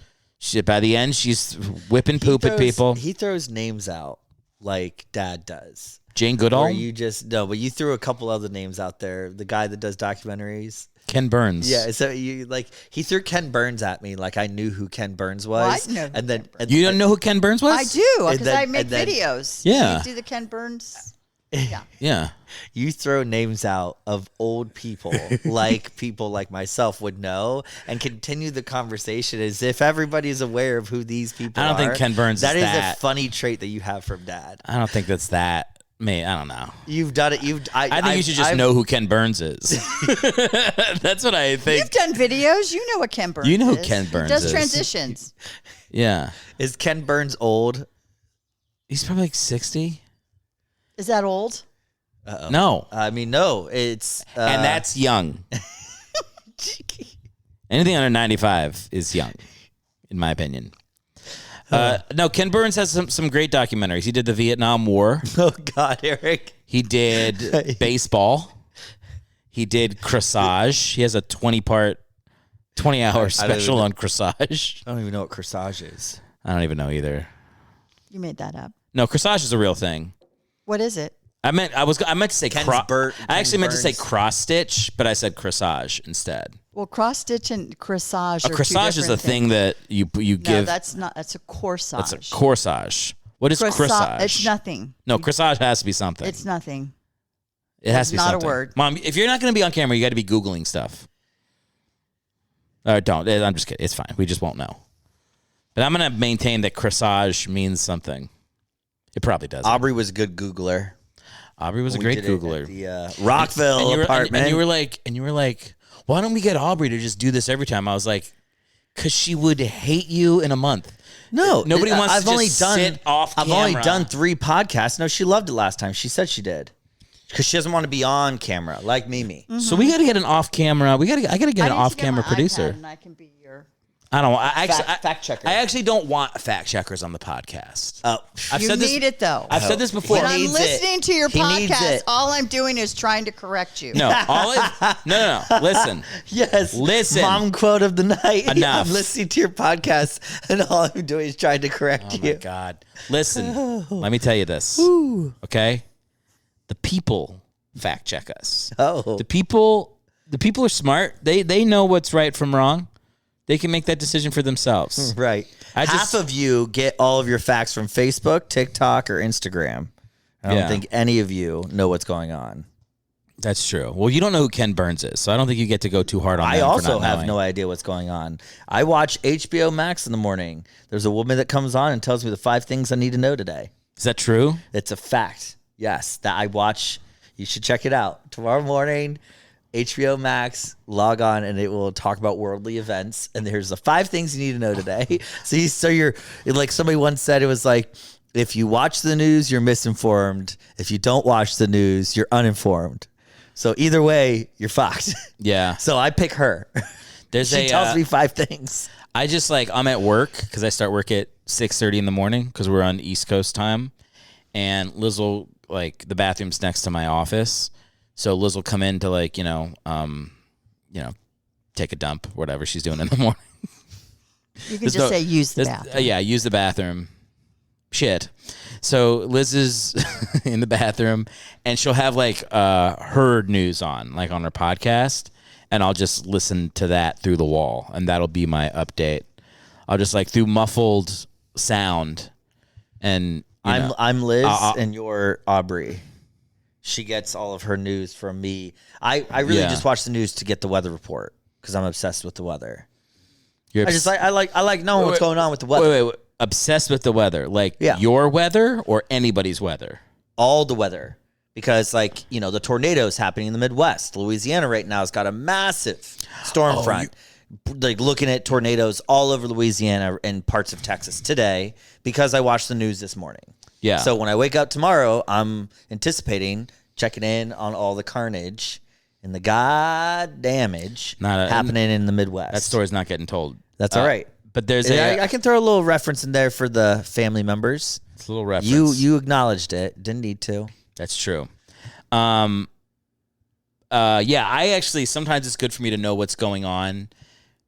By the end, she's whipping poop at people. He throws names out like Dad does. Jane Goodall? Or you just no, but you threw a couple other names out there. The guy that does documentaries. Ken Burns. Yeah, so he threw Ken Burns at me like I knew who Ken Burns was. Well, I know and then You don't know who Ken Burns was? I do, And because then- I make and then- videos. Yeah. You do the Ken Burns. Yeah. Yeah. You throw names out of old people like people like myself would know and continue the conversation as if everybody's aware of who these people are. I don't think Ken Burns That is is that. a funny trait that you have from Dad. I don't think that's that. I don't know. You've done it. I think you should just know who Ken Burns is. That's what I think. You've done videos. You know what Ken Burns is. You know who Ken Burns He does is. transitions. Yeah. Is Ken Burns old? He's probably like 60. Is that old? Uh-oh. No. I mean, no. It's And that's young. Anything under 95 is young, in my opinion. No, Ken Burns has some great documentaries. He did the Vietnam War. Oh, God, Eric. He did baseball. He did Corsage. He has a 20-hour special on Corsage. I don't even know what corsage is. I don't even know either. You made that up. No, Corsage is a real thing. What is it? I meant to say I actually meant to say Burns. cross stitch, but I said corsage instead. Well, cross stitch and corsage. A corsage is a thing that you No, give. that's not. That's a corsage. That's a corsage. What is corsage? It's nothing. No, corsage has to be something. It's nothing. It has to be not a something. word. Mom, if you're not going to be on camera, you got to be Googling stuff. Don't. I'm just kidding. It's fine. We just won't know. But I'm going to maintain that corsage means something. It probably does. Aubrey was a good Googler. Aubrey was a great Googler. The Rockville apartment. And you were like, why don't we get Aubrey to just do this every time? I was like, because she would hate you in a month. No, Nobody wants to just sit off I've camera. only done 3 podcasts. No, she loved it last time. She said she did. Because she doesn't want to be on camera like Mimi. Mm-hmm. So we got to get an off camera. I got to get an off camera producer. And I can be your. I don't. Fact checker. I actually don't want fact checkers on the podcast. Oh, I've You said this, need it though. I've said this before. When I'm needs listening it. to your He needs podcast, it. all I'm doing is trying to correct you. No, no. Listen. yes. Listen. Mom quote of the night. Enough. I'm listening to your podcast, and all I'm doing is trying to correct Oh you. my God. Listen. Let me tell you this. Okay. The people fact check us. Oh. The people are smart. They know what's right from wrong. They can make that decision for themselves. Right. Half of you get all of your facts from Facebook, TikTok, or Instagram. I don't think any of you know what's going on. That's true. Well, you don't know who Ken Burns is, so I don't think you get to go too hard on I them for also not have knowing. no idea what's going on. I watch HBO Max in the morning. There's a woman that comes on and tells me the 5 things I need to know today. Is that true? It's a fact. Yes, that I watch. You should check it out. Tomorrow morning, HBO Max, log on, and it will talk about worldly events. And there's the 5 things you need to know today. So you're like somebody once said, it was like, if you watch the news, you're misinformed. If you don't watch the news, you're uninformed. So either way, you're fucked. Yeah. So I pick her. She tells me 5 things. I just I'm at work because I start work at 6:30 in the morning because we're on East Coast time, and Liz will the bathroom's next to my office, so Liz will come in to take a dump, whatever she's doing in the morning. You can just say use the bathroom. Yeah, use the bathroom. Shit. So Liz is in the bathroom, and she'll have her news on her podcast, and I'll just listen to that through the wall, and that'll be my update. I'll just through muffled sound, and I'm Liz and you're Aubrey. She gets all of her news from me. I really just watch the news to get the weather report because I'm obsessed with the weather. I like knowing what's going on with the weather. Wait. Obsessed with the weather, your weather or anybody's weather? All the weather. Because the tornadoes happening in the Midwest. Louisiana right now has got a massive storm front. Looking at tornadoes all over Louisiana and parts of Texas today because I watched the news this morning. Yeah. So when I wake up tomorrow, I'm anticipating checking in on all the carnage and the damage happening in the Midwest. That story's not getting told. That's all right. But there's I can throw a little reference in there for the family members. It's a little reference. You acknowledged it. Didn't need to. That's true. I actually sometimes it's good for me to know what's going on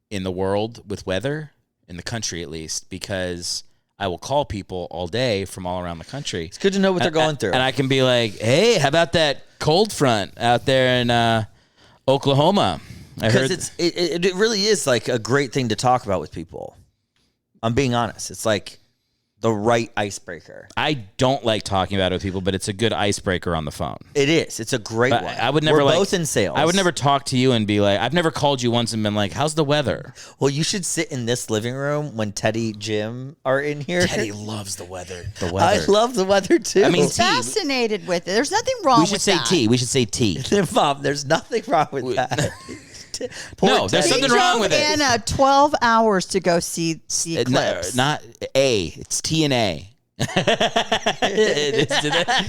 in the world with weather, in the country at least, because I will call people all day from all around the country. It's good to know what they're going through. And I can be like, hey, how about that cold front out there in Oklahoma? Because it really is a great thing to talk about with people. I'm being honest. It's the right icebreaker. I don't like talking about it with people, but it's a good icebreaker on the phone. It is. It's a great one. I would never We're both in sales. I would never talk to you and be like, I've never called you once and been like, how's the weather? Well, you should sit in this living room when Teddy, Jim are in here. Teddy loves the weather. I love the weather too. I mean, He's fascinated with it. There's nothing wrong with that. We should say tea. Mom, there's nothing wrong with that. No, there's something wrong with it. He drove in 12 hours to go see eclipse. Not A. It's T and A. do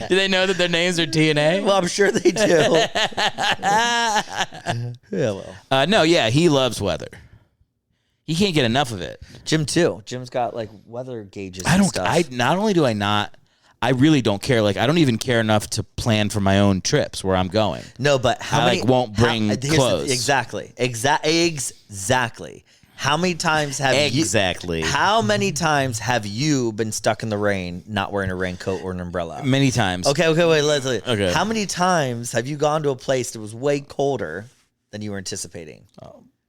they know that their names are TNA? Well, I'm sure they do. Yeah, well. No, yeah, he loves weather. He can't get enough of it. Jim too. Jim's got like weather gauges. I and don't. Stuff. I really don't care. Like, I don't even care enough to plan for my own trips where I'm going. No, but how I many? won't bring clothes. Exactly. How many times have exactly? How many times have you been stuck in the rain, not wearing a raincoat or an umbrella? Many times. Okay, wait, Leslie. Okay. How many times have you gone to a place that was way colder than you were anticipating?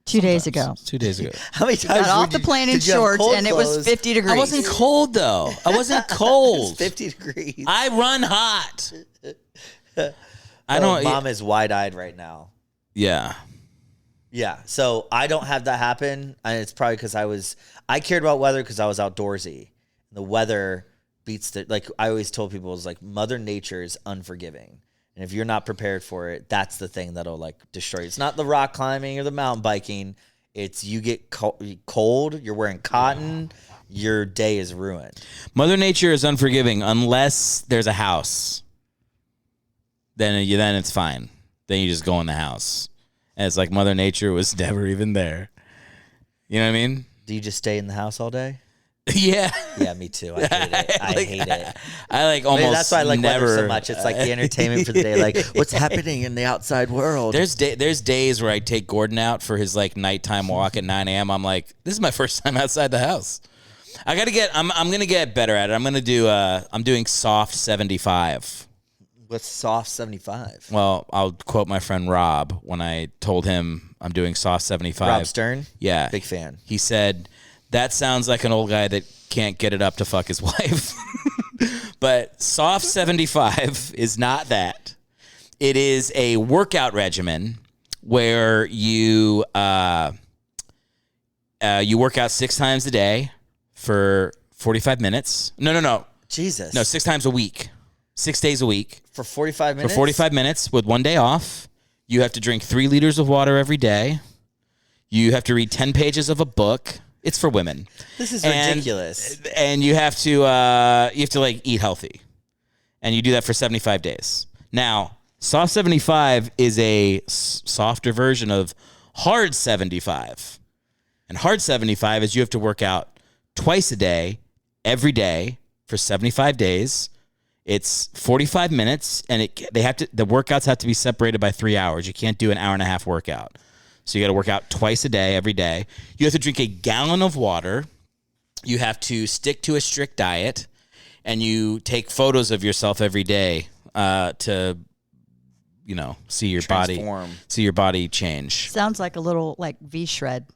2 days ago. 2 days ago. How many times Got off the plane in shorts, and it was 50 degrees. I wasn't cold though. I wasn't cold. It's 50 degrees. I run hot. I Oh, don't. Mom is wide-eyed right now. Yeah. Yeah, so I don't have that happen, and it's probably because I cared about weather because I was outdoorsy. The weather beats like I always told people, is like Mother Nature is unforgiving, and if you're not prepared for it, that's the thing that'll like destroy you. It's not the rock climbing or the mountain biking. It's you get cold, you're wearing cotton, your day is ruined. Mother Nature is unforgiving unless there's a house. Then it's fine. Then you just go in the house. And it's like Mother Nature was never even there. You know what I mean? Do you just stay in the house all day? Yeah. Yeah, me too. I hate it. I hate it. I like almost Maybe that's why I like never weather so much. It's like the entertainment for the day. Like, what's happening in the outside world? There's days where I take Gordon out for his like nighttime walk at 9 a.m. I'm like, this is my first time outside the house. I'm gonna get better at it. I'm doing soft 75. What's soft 75? Well, I'll quote my friend Rob when I told him I'm doing soft 75. Rob Stern? Yeah. Big fan. He said, that sounds like an old guy that can't get it up to fuck his wife. But soft 75 is not that. It is a workout regimen where you work out 6 times a day for 45 minutes. No. Jesus. No, 6 times a week. 6 days a week. For 45 minutes? For 45 minutes with 1 day off. You have to drink 3 liters of water every day. You have to read 10 pages of a book. It's for women. This is ridiculous. And you have to like eat healthy. And you do that for 75 days. Now, soft 75 is a softer version of hard 75. And hard 75 is you have to work out twice a day, every day for 75 days. It's 45 minutes, and the workouts have to be separated by 3 hours. You can't do an hour and a half workout. So you got to work out twice a day, every day. You have to drink a gallon of water. You have to stick to a strict diet, and you take photos of yourself every day to, see your body change. Sounds like a little like V-shred.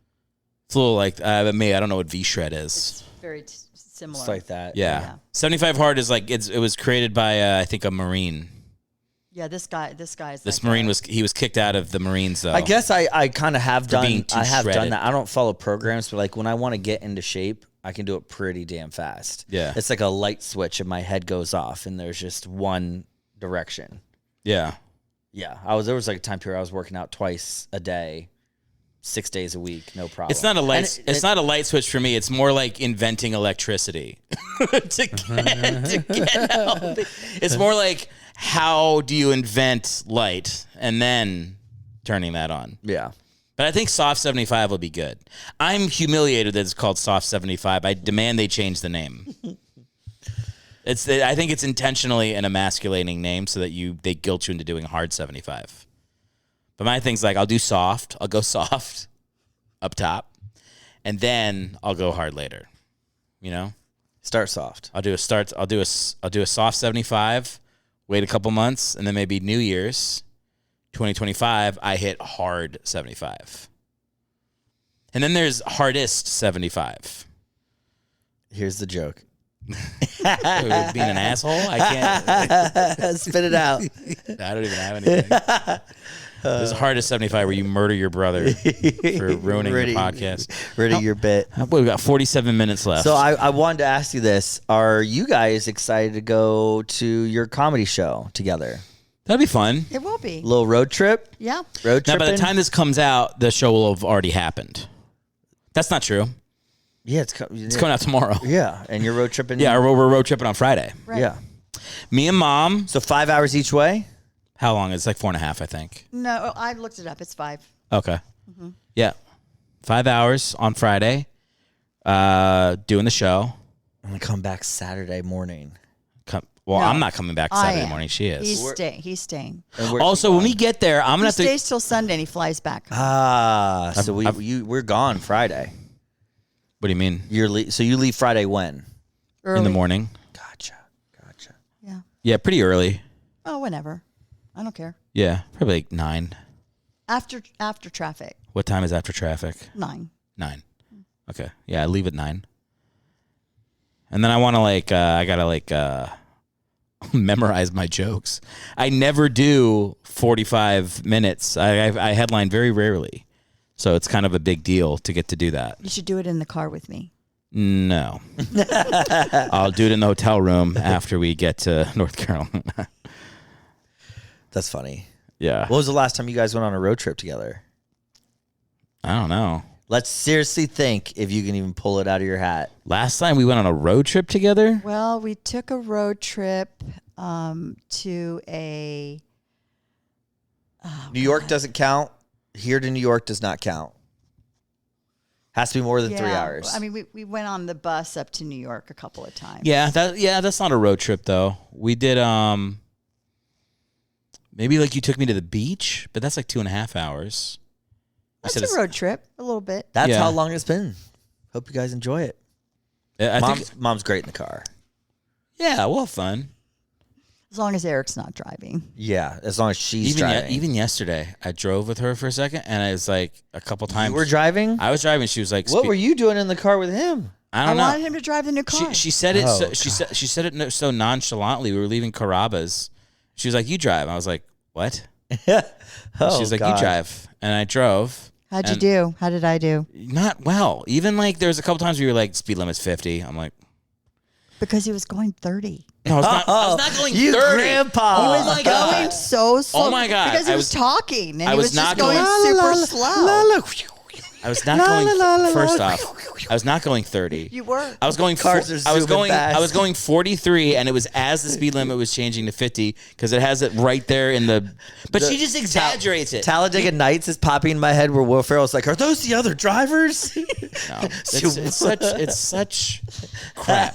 It's a little like me. I don't know what V-shred is. It's very similar. It's like that. Yeah. 75 hard is like it was created by I think a Marine. Yeah, this guy's this Marine was kicked out of the Marines though. I guess I kind of have done done that. I don't follow programs, but like when I want to get into shape, I can do it pretty damn fast. Yeah. It's like a light switch and my head goes off and there's just one direction. Yeah. Yeah. There was like a time period I was working out twice a day, 6 days a week, no problem. It's not a light switch for me. It's more like inventing electricity to get healthy. It's more like, how do you invent light and then turning that on? Yeah. But I think soft 75 will be good. I'm humiliated that it's called soft 75. I demand they change the name. I think it's intentionally an emasculating name so that they guilt you into doing hard 75. But my thing's like, I'll do soft. I'll go soft up top, and then I'll go hard later. Start soft. I'll do a soft 75. Wait a couple months, and then maybe New Year's 2025, I hit hard 75. And then there's hardest 75. Here's the joke. Being an asshole? I can't. Spit it out. I don't even have anything. There's a hardest 75 where you murder your brother for ruining your podcast. Ruining your bit. We've got 47 minutes left. So I wanted to ask you this. Are you guys excited to go to your comedy show together? That'd be fun. It will be. Little road trip? Yeah. Road trip. Now, by the time this comes out, the show will have already happened. That's not true. Yeah, It's coming out tomorrow. Yeah, and you're road tripping. Yeah, we're road tripping on Friday. Right. Yeah. Me and Mom. So 5 hours each way. How long? It's like 4.5, I think. No, I looked it up. It's 5. Okay. Yeah. 5 hours on Friday. Doing the show. I'm gonna come back Saturday morning. No, I'm not coming back Saturday am. morning. She is. He's staying. Also, when we get there, I'm gonna He have to. stays till Sunday and he flies back. So we're gone Friday. What do you mean? So you leave Friday when? Early. In the morning. Gotcha. Yeah. Yeah, pretty early. Oh, whenever. I don't care. Yeah, probably like 9. After traffic. What time is after traffic? 9. 9. Okay. Yeah, I leave at 9. And then I want to I gotta memorize my jokes. I never do 45 minutes. I headline very rarely. So it's kind of a big deal to get to do that. You should do it in the car with me. No. I'll do it in the hotel room after we get to North Carolina. That's funny. Yeah. What was the last time you guys went on a road trip together? I don't know. Let's seriously think if you can even pull it out of your hat. Last time we went on a road trip together? Well, we took a road trip to a... New York doesn't count. Here to New York does not count. Has to be more than 3 hours. I mean, we went on the bus up to New York a couple of times. Yeah, that's not a road trip though. We did maybe like you took me to the beach, but that's like 2.5 hours. That's a road trip, a little bit. That's how long it's been. Hope you guys enjoy it. I think Mom's great in the car. Yeah, we'll have fun. As long as Eric's not driving. Yeah, as long as she's driving. Even yesterday, I drove with her for a second, and I was like a couple times. You were driving? I was driving. She was like, "What were you doing in the car with him?" I don't know. I wanted him to drive the new car. She said it. Oh, She said it so nonchalantly. We were leaving Carrabba's. She was like, "You drive." I was like, "What?" She was like, God. "You drive," and I drove. How'd you do? How did I do? Not well. Even like there was a couple times we were like, "Speed limit's 50." I'm like, because he was going 30. No, I was not going 30. You grandpa. He was Oh my God. going so slow. Oh my God. Because he I was talking and he was just not going going- super slow. I was not going. First off, I was not going 30. You were. I was going. Cars are I was zooming going. fast. I was going 43, and it was as the speed limit was changing to 50 because it has it right there in the. But she just exaggerates it. Talladega Nights is popping in my head where Will Ferrell's like, "Are those the other drivers?" No, it's such crap.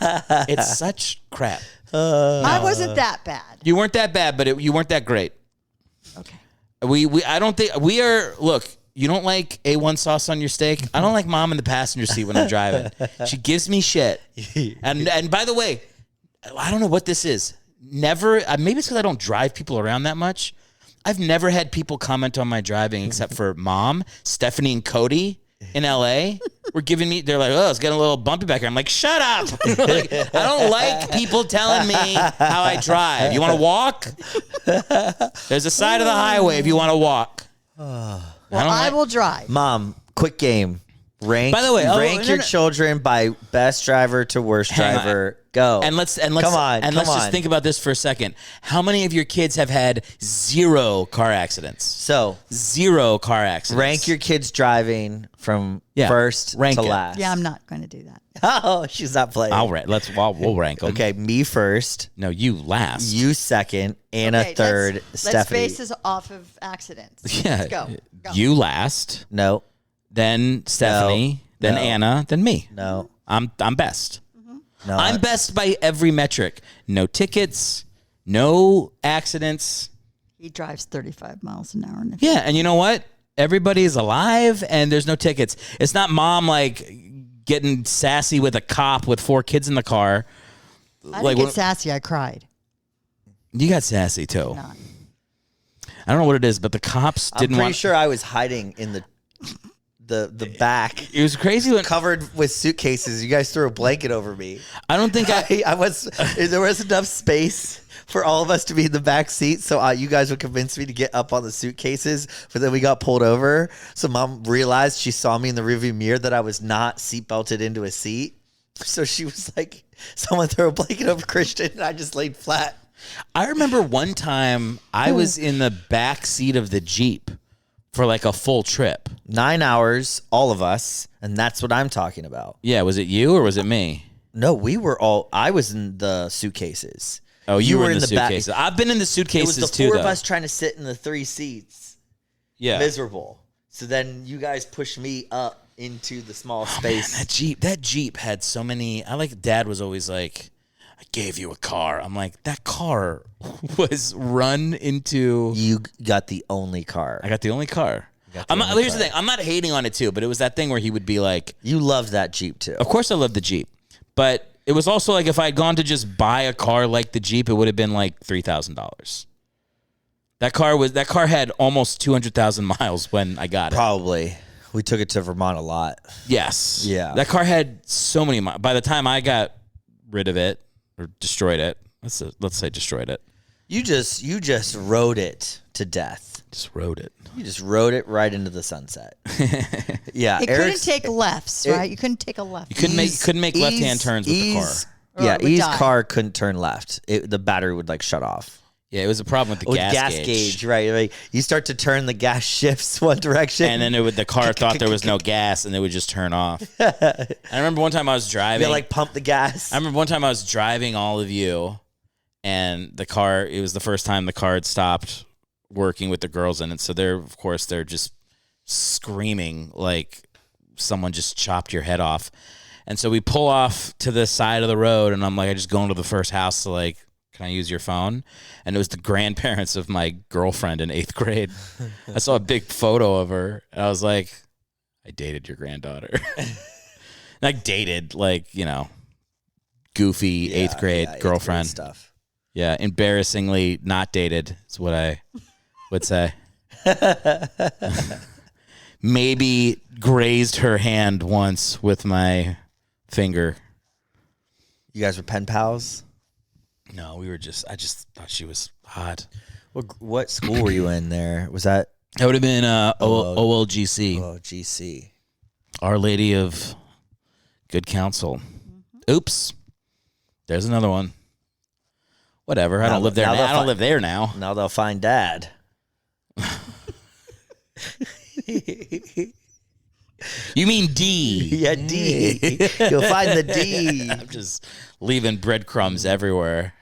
It's such crap. I wasn't that bad. You weren't that bad, but you weren't that great. Okay. We I don't think we are. Look, you don't like A1 sauce on your steak. I don't like Mom in the passenger seat when I'm driving. She gives me shit. And by the way, I don't know what this is. Never. Maybe it's because I don't drive people around that much. I've never had people comment on my driving except for Mom, Stephanie, and Cody in LA. Were giving me. They're like, "Oh, it's getting a little bumpy back here." I'm like, "Shut up!" Like, I don't like people telling me how I drive. You want to walk? There's a side of the highway if you want to walk. Well, I will drive. Mom, quick game. Rank. By the way, rank your children by best driver to worst driver. Go. And let's come on. just think about this for a second. How many of your kids have had 0 car accidents? So 0 car accidents. rank your kids driving from first rank to it. last. Yeah, I'm not going to do that. Oh, she's not playing. We'll rank them. Okay, me first. No, you last. You second. Anna Okay, third. Let's Stephanie. base this off of accidents. Yeah. Let's go. You last. No. Then Stephanie. Then No. Anna. Then me. No. I'm best. No. I'm best by every metric. No tickets. No accidents. He drives 35 miles an hour. Yeah, and you know what? Everybody's alive, and there's no tickets. It's not Mom like getting sassy with a cop with 4 kids in the car. I didn't get sassy. I cried. You got sassy too. Not. I don't know what it is, but the cops I'm didn't pretty want. sure I was hiding in the back. It was crazy when Covered with suitcases. You guys threw a blanket over me. I don't think I was. There was enough space for all of us to be in the back seat, so you guys would convince me to get up on the suitcases. But then we got pulled over, so Mom realized she saw me in the rearview mirror that I was not seatbelted into a seat. So she was like, "Someone throw a blanket over Christian," and I just laid flat. I remember one time I was in the back seat of the Jeep for like a full trip. 9 hours, all of us, and that's what I'm talking about. Yeah, was it you or was it me? No, I was in the suitcases. Oh, you were in the suitcases. I've been in the suitcases too. It was the four of us trying to sit in the 3 seats. Yeah. Miserable. So then you guys pushed me up into the small space. Man, that Jeep had so many. Dad was always like, I gave you a car. I'm like, that car was run into. You got the only car. I got the only car. Here's the thing. I'm not hating on it too, but it was that thing where he would be like, you loved that Jeep too. Of course I loved the Jeep. But it was also like if I had gone to just buy a car like the Jeep, it would have been like $3,000. That car had almost 200,000 miles when I got it. Probably. We took it to Vermont a lot. Yes. Yeah. That car had so many miles. By the time I got rid of it or destroyed it, let's say destroyed it. You just rode it to death. Just rode it. You just rode it right into the sunset. Yeah. You couldn't take lefts, right? You couldn't take a left. You couldn't make left-hand turns with the car. Yeah, E's car couldn't turn left. The battery would like shut off. Yeah, it was a problem with the gas gauge. Right? Like, you start to turn the gas shifts one direction, and then the car thought there was no gas, and it would just turn off. I remember one time I was driving. They like pump the gas. I remember one time I was driving all of you, and the car. It was the first time the car had stopped working with the girls in it. So they're just screaming like someone just chopped your head off. And so we pull off to the side of the road, and I'm like, I just go into the first house to like, can I use your phone? And it was the grandparents of my girlfriend in 8th grade. I saw a big photo of her, and I was like, I dated your granddaughter. Like dated, like, goofy 8th grade girlfriend. 8th grade stuff. Yeah, embarrassingly not dated is what I would say. Maybe grazed her hand once with my finger. You guys were pen pals? No, I just thought she was hot. What school were you in there? Was that? That would have been OLGC. OLGC. Our Lady of Good Counsel. Oops. There's another one. Whatever. I don't live there now. I don't live there now. Now they'll find Dad. You mean D? Yeah, D. You'll find the D. I'm just leaving breadcrumbs everywhere.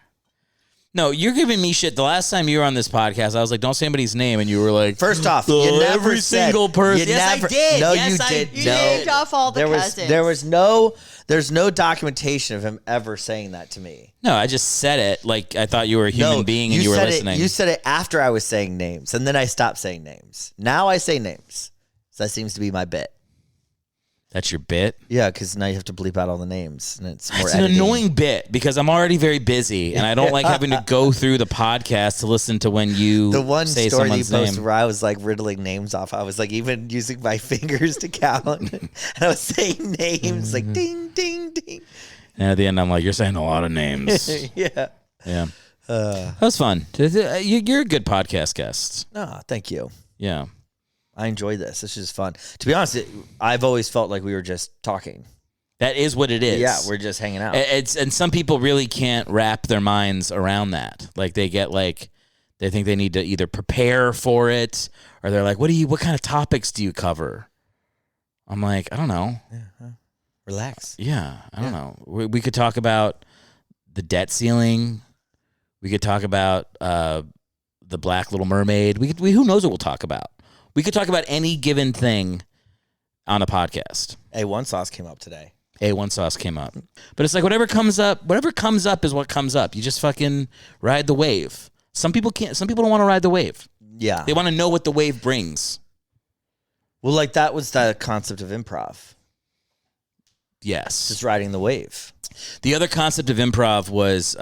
No, you're giving me shit. The last time you were on this podcast, I was like, don't say anybody's name. And you were like, first off, you never every said, single person. Yes, I did. No, yes, you did. You named off all the cousins. There's no documentation of him ever saying that to me. No, I just said it like I thought you were a human being and you were listening. You said it after I was saying names, and then I stopped saying names. Now I say names. So that seems to be my bit. That's your bit? Yeah, because now you have to bleep out all the names, and it's more It's an annoying bit because I'm already very busy, and I don't like having to go through the podcast to listen to when you the one say story you someone's posted name. where I was like riddling names off. I was like even using my fingers to count, and I was saying names like ding, ding, ding. And at the end, I'm like, you're saying a lot of names. Yeah. That was fun. You're a good podcast guest. No, thank you. Yeah. I enjoy this. This is fun. To be honest, I've always felt like we were just talking. That is what it is. Yeah, we're just hanging out. And some people really can't wrap their minds around that. Like they think they need to either prepare for it or they're like, what kind of topics do you cover? I'm like, I don't know. Yeah, relax. Yeah, I don't know. We could talk about the debt ceiling. We could talk about the Black Little Mermaid. Who knows what we'll talk about? We could talk about any given thing on a podcast. A1 sauce came up today. A1 sauce came up. But it's like whatever comes up is what comes up. You just fucking ride the wave. Some people can't. Some people don't want to ride the wave. Yeah. They want to know what the wave brings. Well, like that was the concept of improv. Yes. Just riding the wave. The other concept of improv was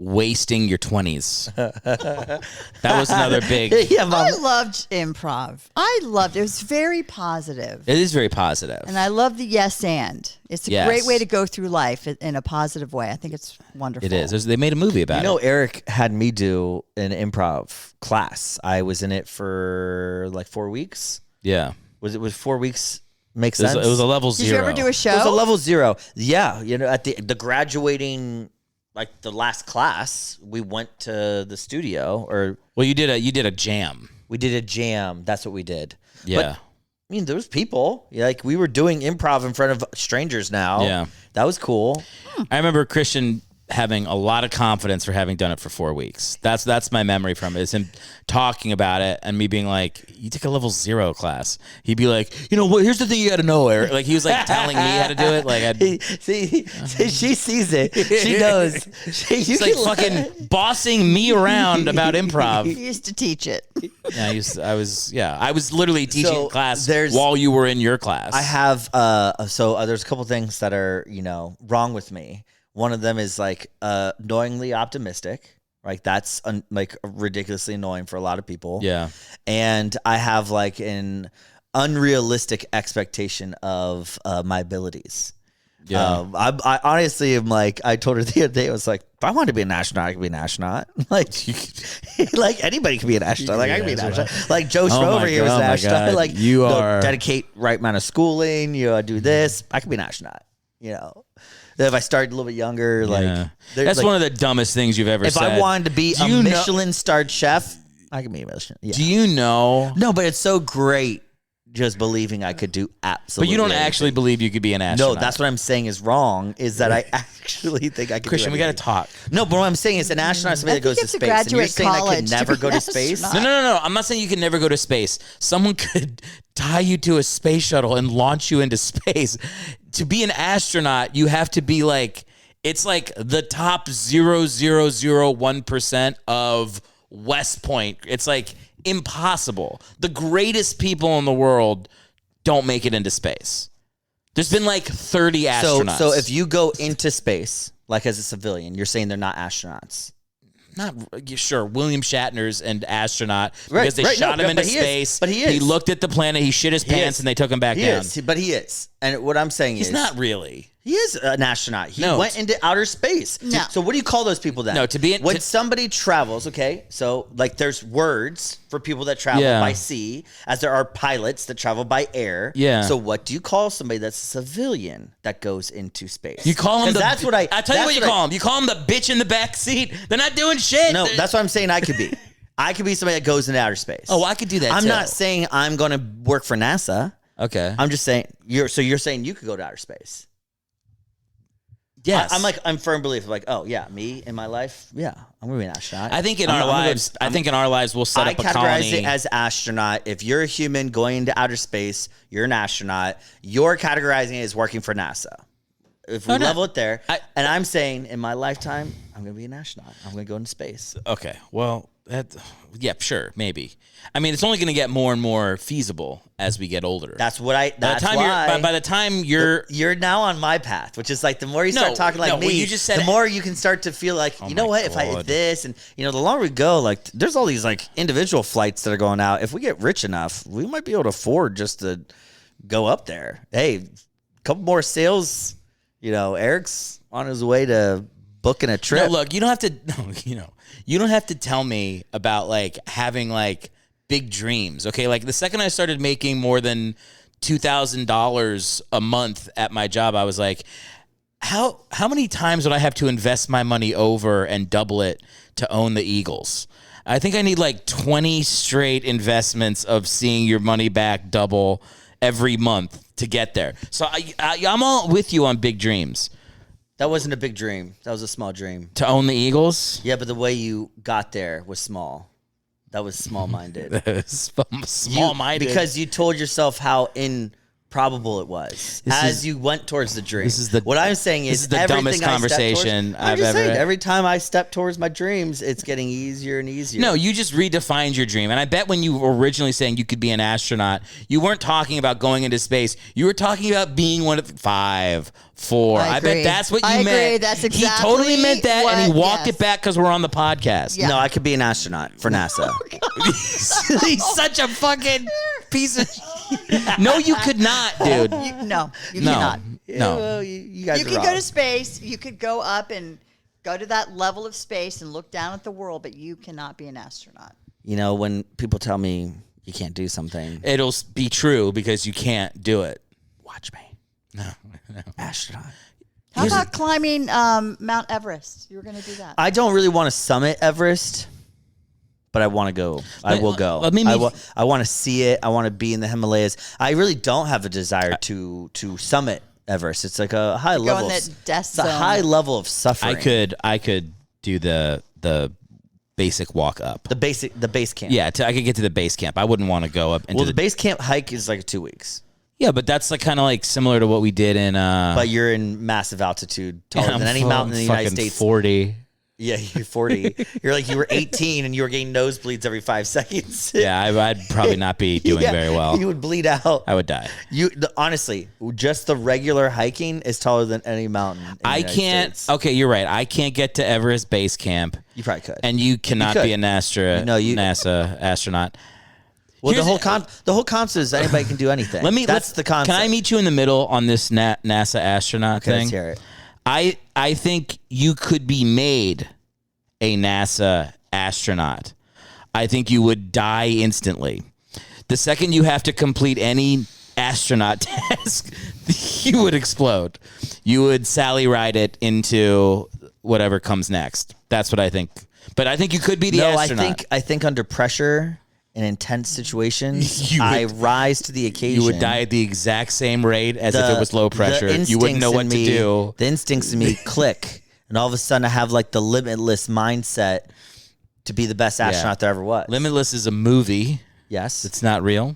wasting your 20s. That was another big. Yeah, Mom. I loved improv. I loved it. It was very positive. It is very positive. And I love the yes and. It's a great way to go through life in a positive way. I think it's wonderful. It is. They made a movie about it. Eric had me do an improv class. I was in it for like 4 weeks. Yeah. Was 4 weeks? Make sense? It was a level 0. Did you ever do a show? It was a level 0. Yeah. At the graduating, like the last class, we went to the studio. Well, you did a jam. We did a jam. That's what we did. Yeah. But, I mean, there was people. Like, we were doing improv in front of strangers now. Yeah. That was cool. I remember Christian having a lot of confidence for having done it for 4 weeks. That's my memory from it, is him talking about it and me being like, you took a level 0 class. He'd be like, what, here's the thing you got to know, Eric. Like, he was like telling me how to do it. Like, See, she sees it. She knows. He's like fucking bossing me around about improv. He used to teach it. Yeah, I was literally teaching So class while you were in your class. I have, there's a couple things that are, wrong with me. One of them is like annoyingly optimistic. Like that's like ridiculously annoying for a lot of people. Yeah. And I have like an unrealistic expectation of my abilities. Yeah. I honestly am like, I told her the other day, I was like, if I wanted to be an astronaut, I could be an astronaut. Like, like anybody can be an astronaut. Like, I can be an astronaut. Like Joe Schmo over here was an astronaut. God. Like, you are dedicate right amount of schooling. Do this. I could be an astronaut. If I started a little bit younger, that's one of the dumbest things you've ever said. If I wanted to be a Michelin-starred chef, I could be a Michelin. Yeah. Do you know? No, but it's so great just believing I could do absolutely. But you don't anything. actually believe you could be an astronaut. No, that's what I'm saying is wrong. Is that I actually think I could. Christian, do we got to talk. No, but what I'm saying is an astronaut is somebody that goes to space. And you're saying I could never go to space? No. I'm not saying you can never go to space. Someone could tie you to a space shuttle and launch you into space. To be an astronaut, you have to be like, it's like the top 0.0001% of West Point. It's like impossible. The greatest people in the world don't make it into space. There's been like 30 astronauts. So if you go into space, like as a civilian, you're saying they're not astronauts. Not sure. William Shatner's an astronaut because they shot him into space. But he is. He looked at the planet. He shit his pants, and they took him back down. But he is. And what I'm saying is, he's not really. He is an astronaut. He went into outer space. No. So what do you call those people then? No, to be when somebody travels, okay? So like there's words for people that travel by sea, as there are pilots that travel by air. Yeah. So what do you call somebody that's a civilian that goes into space? You call him that's what I tell you what you call him. You call him the bitch in the back seat. They're not doing shit. No, that's what I'm saying I could be. I could be somebody that goes into outer space. Oh, I could do that I'm too. not saying I'm going to work for NASA. Okay. I'm just saying you're saying you could go to outer space. Yes. I'm firm belief like, oh yeah, me in my life, yeah, I'm gonna be an astronaut. I think in our lives we'll set up a colony. I categorize it as astronaut. If you're a human going into outer space, you're an astronaut. You're categorizing it as working for NASA. If we level it there, and I'm saying in my lifetime, I'm gonna be an astronaut. I'm gonna go into space. Okay, well, sure, maybe. I mean, it's only going to get more and more feasible as we get older. That's why. By the time you're now on my path, which is like the more you start talking like me, well, you just said the more you can start to feel like, you know what, if I did this, and the longer we go, like there's all these like individual flights that are going out. If we get rich enough, we might be able to afford just to go up there. Hey, a couple more sales. Eric's on his way to booking a trip. No, look, you don't have to. You don't have to tell me about like having like big dreams. Okay, like the second I started making more than $2,000 a month at my job, I was like, how many times would I have to invest my money over and double it to own the Eagles? I think I need like 20 straight investments of seeing your money back double every month to get there. So I'm all with you on big dreams. That wasn't a big dream. That was a small dream. To own the Eagles? Yeah, but the way you got there was small. That was small-minded. Small-minded. Because you told yourself how improbable it was you went towards the dream. What I'm saying is the dumbest conversation I've ever had. Every time I step towards my dreams, it's getting easier and easier. No, you just redefined your dream. And I bet when you were originally saying you could be an astronaut, you weren't talking about going into space. You were talking about being one of 5, 4. I bet that's what you meant. I agree. That's exactly he totally meant that, and he walked it back because we're on the podcast. Yeah. No, I could be an astronaut for NASA. He's such a fucking piece of No, you could not, dude. You cannot. No. You guys you could go to space. You could go up and go to that level of space and look down at the world, but you cannot be an astronaut. When people tell me you can't do something, it'll be true because you can't do it. Watch me. No. Astronaut. How about climbing Mount Everest? You were going to do that. I don't really want to summit Everest, but I want to go. I will go. I want to see it. I want to be in the Himalayas. I really don't have a desire to summit Everest. It's like a high level. It's a high level of suffering. I could do the basic walk up. The base camp. Yeah, I could get to the base camp. I wouldn't want to go up. Well, the base camp hike is like 2 weeks. Yeah, but that's like kind of like similar to what we did in. But you're in massive altitude, taller than any mountain in the United States. 40. Yeah, you're 40. You're like you were 18 and you were getting nosebleeds every 5 seconds. Yeah, I'd probably not be doing very well. You would bleed out. I would die. Honestly, just the regular hiking is taller than any mountain. I can't. States. Okay, you're right. I can't get to Everest Base Camp. You probably could. And you cannot be a NASA astronaut. Well, the whole concept is anybody can do anything. That's the concept. Can I meet you in the middle on this NASA astronaut thing? Let's hear it. I think you could be made a NASA astronaut. I think you would die instantly. The second you have to complete any astronaut task, you would explode. You would Sally ride it into whatever comes next. That's what I think. But I think you could be the astronaut. I think under pressure in intense situations, I rise to the occasion. You would die at the exact same rate as if it was low pressure. You wouldn't know what to do. The instincts in me click, and all of a sudden I have like the limitless mindset to be the best astronaut there ever was. Limitless is a movie. Yes. It's not real.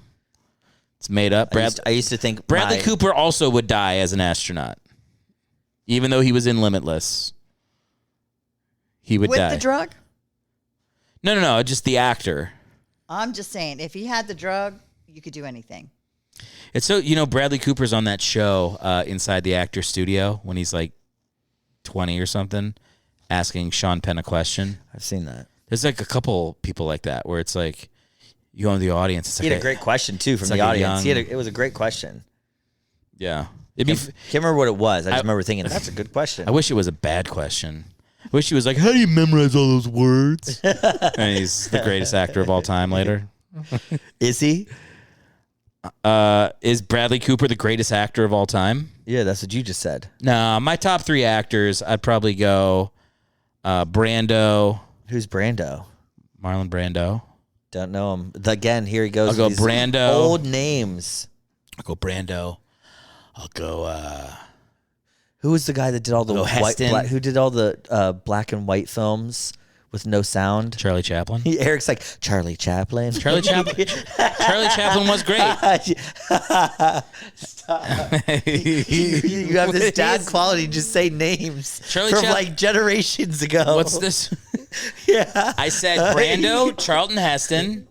It's made up. I used to think Bradley Cooper also would die as an astronaut. Even though he was in Limitless. He would die. With the drug? No. Just the actor. I'm just saying, if he had the drug, you could do anything. It's so, Bradley Cooper's on that show inside the actor studio when he's like 20 or something, asking Sean Penn a question. I've seen that. There's like a couple people like that where it's like, you go in the audience. It's he had a great question, too, from the audience. It was a great question. Yeah. Can't remember what it was. I just remember thinking, that's a good question. I wish it was a bad question. I wish he was like, how do you memorize all those words? And he's the greatest actor of all time later. Is he? Is Bradley Cooper the greatest actor of all time? Yeah, that's what you just said. No, my top 3 actors, I'd probably go Brando. Who's Brando? Marlon Brando. Don't know him. Again, here he goes. I'll go Brando. Old names. I'll go Brando. I'll go... Who was the guy that did all the who did all the black and white films with no sound? Charlie Chaplin. Eric's like Charlie Chaplin. Charlie Chaplin was great. Stop. You have this dad quality. Just say names from like generations ago. What's this? Yeah, I said Brando, Charlton Heston,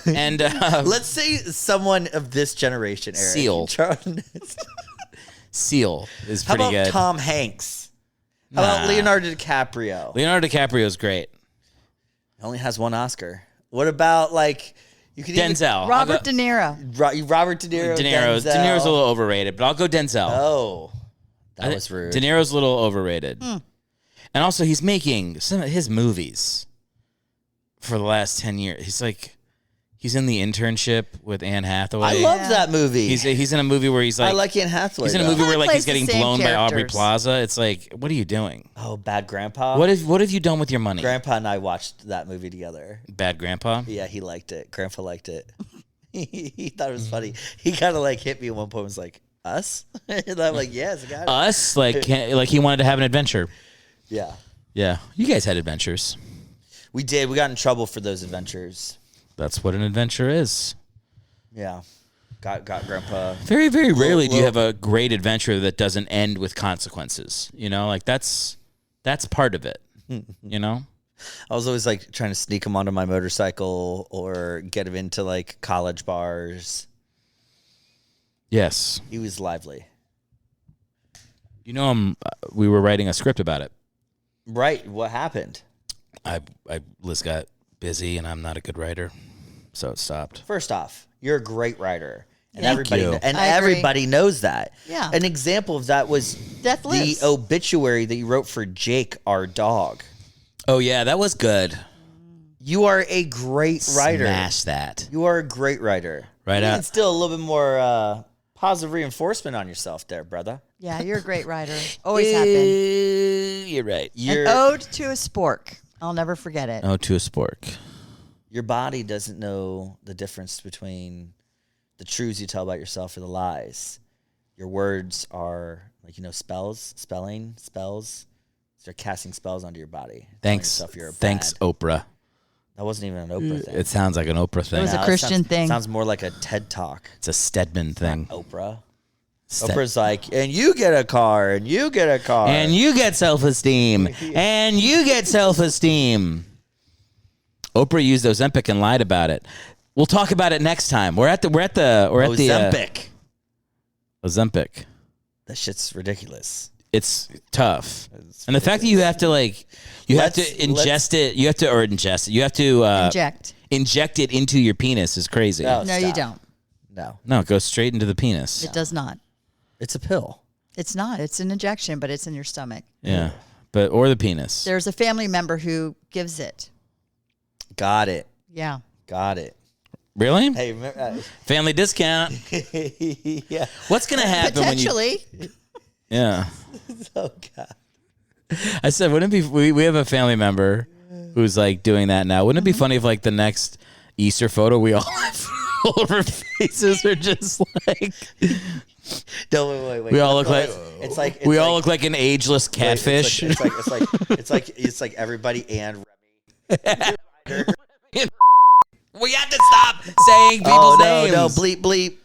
and let's say someone of this generation. Eric. Seal. Charlton Heston. Seal is pretty good. How about Tom Hanks? How about Leonardo DiCaprio? Leonardo DiCaprio is great. He only has 1 Oscar. What about like you could Denzel? Robert De Niro. Robert De Niro. De Niro's a little overrated, but I'll go Denzel. Oh, that was rude. De Niro's a little overrated, and also he's making some of his movies for the last 10 years. He's in The Internship with Anne Hathaway. I loved that movie. He's in a movie where he's like... I like Anne Hathaway. He's in a movie where like he's getting blown by Aubrey characters. Plaza. It's like, what are you doing? Oh, Bad Grandpa. What have you done with your money? Grandpa and I watched that movie together. Bad Grandpa? Yeah, he liked it. Grandpa liked it. He thought it was funny. He kind of like hit me at one point and was like, us? And I'm like, yes, I got it. Us? Like he wanted to have an adventure. Yeah. Yeah. You guys had adventures. We did. We got in trouble for those adventures. That's what an adventure is. Yeah. Got Grandpa. Very, very rarely do you have a great adventure that doesn't end with consequences. Like that's part of it. I was always like trying to sneak him onto my motorcycle or get him into like college bars. Yes. He was lively. We were writing a script about it. Right. What happened? Liz got busy and I'm not a good writer, so it stopped. First off, you're a great writer, and Thank you. everybody knows that. Yeah. An example of that was Death Lives. the obituary that you wrote for Jake, our dog. Oh yeah, that was good. You are a great writer. Smash that. You are a great writer. Right you out. can still a little bit more positive reinforcement on yourself there, brother. Yeah, you're a great writer. Always have been. You're right. An ode to a spork. I'll never forget it. Oh, to a spork. Your body doesn't know the difference between the truths you tell about yourself or the lies. Your words are like, spells. They're casting spells onto your body. Thanks. Thanks, Oprah. That wasn't even an Oprah thing. It sounds like an Oprah thing. It was a Christian thing. Sounds more like a TED Talk. It's a Stedman thing. Oprah. Oprah's like, and you get a car, and you get a car. And you get self-esteem. And you get self-esteem. Oprah used Ozempic and lied about it. We'll talk about it next time. We're at the Ozempic. Ozempic. That shit's ridiculous. It's tough. And the fact that you have to ingest it, you have to inject it into your penis is crazy. No, No, you don't. No, it goes straight into the penis. It does not. it's a pill. It's not. It's an injection, but it's in your stomach. Yeah. Or the penis. There's a family member who gives it. Got it. Yeah. Got it. Really? Hey, remember, Family discount. yeah. What's going to happen Potentially. Yeah. Oh God. I said, wouldn't it be, we have a family member who's like doing that now. Wouldn't it be funny if like the next Easter photo we all have all of our faces are just like, No, wait. we all look like, we all look like an ageless catfish. It's like everybody and Remy. We have to stop saying people's names. No, bleep.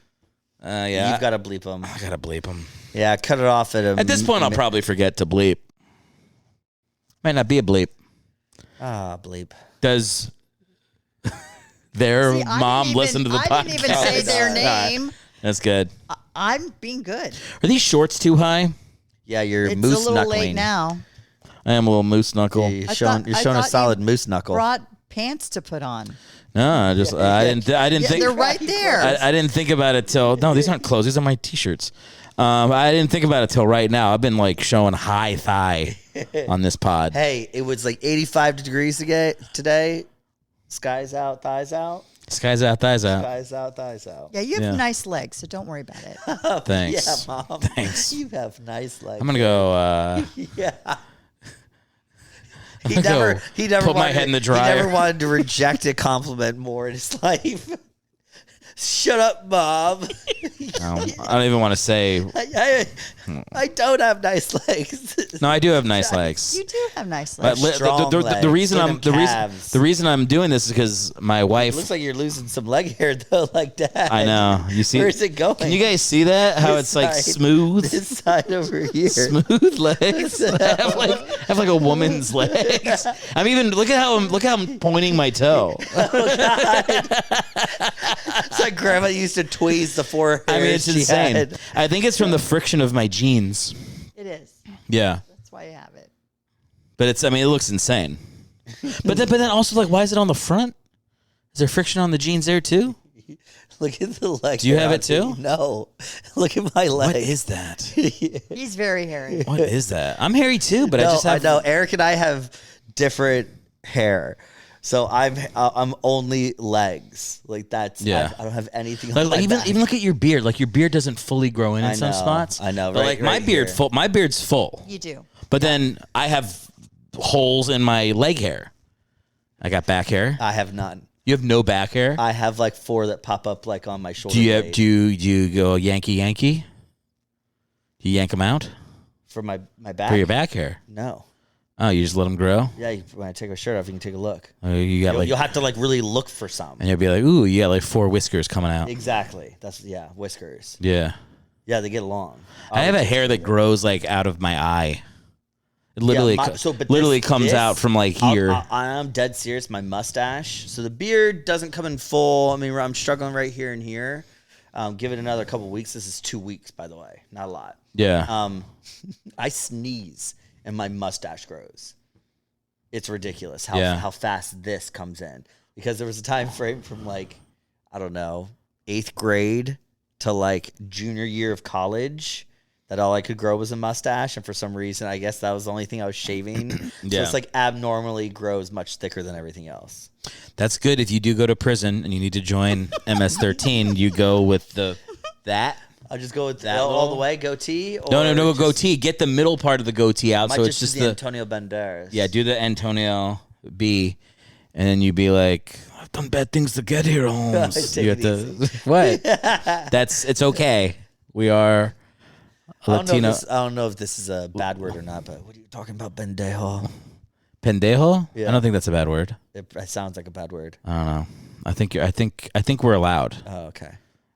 Yeah. You've got to bleep them. I got to bleep them. Yeah, cut it off At this point, I'll probably forget to bleep. Might not be a bleep. Bleep. Does their mom listen to the podcast? I didn't even say their name. That's good. I'm being good. Are these shorts too high? Yeah, you're It's moose a little knuckling. late now. I am a little moose knuckle. Yeah, you're I showing thought a solid you moose knuckle. Brought pants to put on. No, I didn't think They're right there. I didn't think about it till these aren't clothes. These are my t-shirts. I didn't think about it till right now. I've been like showing high thigh on this pod. Hey, it was like 85 degrees today. Skies out, thighs out. Skies out, thighs out. Skies out, thighs out. Yeah, you have Yeah. nice legs, so don't worry about it. Thanks. Yeah, Mom. Thanks. You have nice legs. I'm gonna go. Yeah. I'm He gonna never go put my wanted head in the He dryer. never wanted to reject a compliment more in his life. Shut up, Mom. No, I don't even want to say. I don't have nice legs. No, I do have nice legs. You do have nice But legs. Strong the legs. reason Look at them calves. the reason I'm doing this is because my wife. Looks like you're losing some leg hair though, like that. I know. You see? Where's it going? Can you guys see that? How This it's like side. smooth, This side over here. smooth legs. I have like a woman's legs. look how I'm pointing my toe. It's like Grandma used to tweeze the forehead. I mean, it's insane. I think it's from the friction of my jeans. It is. Yeah, That's why you have it. but it looks insane. But then also like, why is it on the front? Is there friction on the jeans there too? Look at the leg. Do you have hair it on too? me. No. Look at my leg. What is that? He's very hairy. What is that? I'm hairy too, but I just have. know. Eric and I have different hair. So I'm only legs. Like that's Yeah. I don't have anything Like, on my back. even look at your beard. Like your beard doesn't fully grow in I some know, spots. I know, But right- like my right beard, here. my beard's full. You do. But then I have holes in my leg hair. I got back hair. I have none. You have no back hair. I have like 4 that pop up like on my shoulder. Do you have, blade. do you go Yankee? Do you yank them out for my back? for your back hair? No. Oh, you just let them grow. Yeah, when I take my shirt off, you can take a look. You got You'll have to like really look for some. and you'll be like, ooh, you got like 4 whiskers coming out. Exactly. That's whiskers. Yeah. Yeah, they get along. I have a hair that grows like out of my eye. It literally, but literally this- comes this- out from like here. I'm dead serious. My mustache. So the beard doesn't come in full. I mean, I'm struggling right here and here. Give it another couple weeks. This is 2 weeks, by the way. Not a lot. Yeah. I sneeze and my mustache grows. It's ridiculous Yeah. how fast this comes in. Because there was a time frame from like, I don't know, 8th grade to like junior year of college that all I could grow was a mustache. And for some reason, I guess that was the only thing I was shaving. So Yeah. it's like abnormally grows much thicker than everything else. That's good. If you do go to prison and you need to join MS-13, you go with that. I'll just go with That all little- the way, goatee? Or No, just- goatee. Get the middle part of the goatee out. Might So just it's just do the Antonio Banderas. Yeah, do the Antonio B. and then you'd be like, I've done bad things to get here, Holmes. You have to what? It's okay. We are Latino. I don't know if this is a bad word or not, but what are you talking about, pendejo? Pendejo? Yeah. I don't think that's a bad word. It sounds like a bad word. I don't know. I think we're allowed. Oh, okay.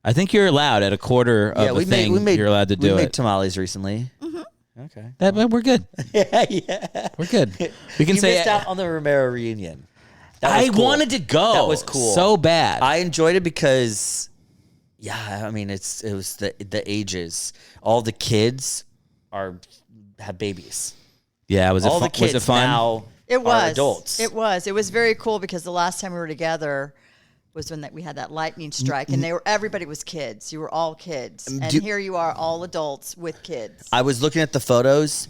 I think you're allowed at a quarter of a thing. You're allowed to do we it. We made tamales recently. Mm-hmm. Okay. We're good. yeah. We're good. We can you say missed out on the Romero reunion. I cool. wanted to go. That was cool. So bad. I enjoyed it because, yeah, I mean, it was the ages. All the kids have babies. Yeah, was all it fun? the kids was it fun? now It was are adults. It was. It was very cool because the last time we were together was when we had that lightning strike, and everybody was kids. You were all kids, and here you are, all adults with kids. I was looking at the photos.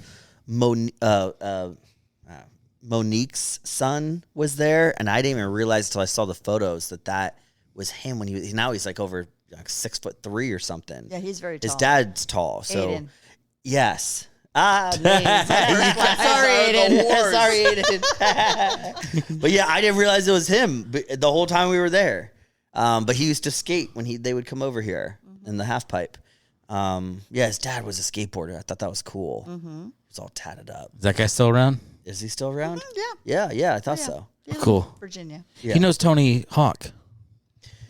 Monique's son was there, and I didn't even realize until I saw the photos that was him when he's like over like 6'3" or something. Yeah, he's very tall. His dad's tall, so Aiden. Yes. Sorry, Aiden. Sorry, Aiden. But yeah, I didn't realize it was him the whole time we were there. But he used to skate when they would come over here in the half pipe. Yeah, his dad was a skateboarder. I thought that was cool. Mm-hmm. He was all tatted up. Is that guy still around? Is he still around? Yeah. Yeah, I thought so. Yeah, cool. Virginia. Yeah. He knows Tony Hawk.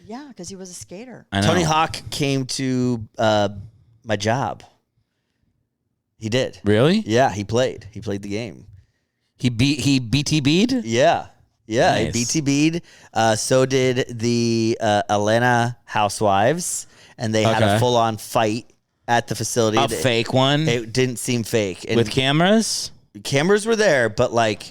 Yeah, because he was a skater. I know. Tony Hawk came to my job. He did. Really? Yeah, he played. He played the game. He BTB'd? Yeah. Yeah, Nice. he BTB'd. So did the Atlanta Housewives, and they had a full-on fight at the facility. A fake one? It didn't seem fake. And With cameras? cameras were there, but like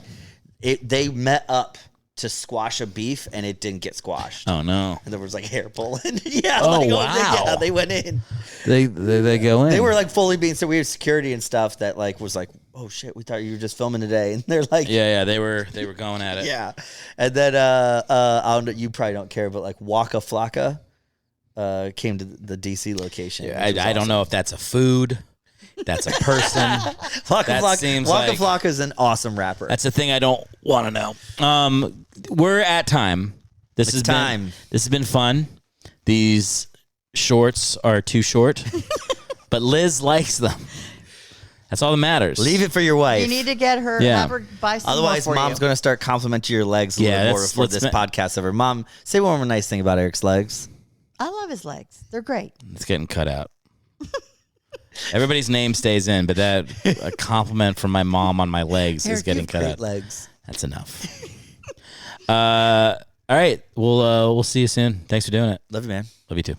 they met up to squash a beef, and it didn't get squashed. Oh, no. And there was like hair pulling. Yeah. Oh, like, wow. Yeah, they went in. They go in. They were like fully being, so we had security and stuff that like was like, oh shit, we thought you were just filming today. And they're like, Yeah, they were going at it. yeah. And then I don't know, you probably don't care, but like Waka Flocka came to the DC location. Yeah, I don't know if that's a food. That's a person. Waka Flocka Flocka is an awesome rapper. That's the thing I don't want to know. We're at time. This has been fun. These shorts are too short, but Liz likes them. That's all that matters. Leave it for your wife. You need to get her, Yeah. have her buy some Otherwise, more for mom's you. going to start complimenting your legs a little more before this podcast over. Mom, say one more nice thing about Eric's legs. I love his legs. They're great. It's getting cut out. Everybody's name stays in, but a compliment from my mom on my legs is getting cut out. Legs. That's enough. All right. We'll see you soon. Thanks for doing it. Love you, man. Love you too.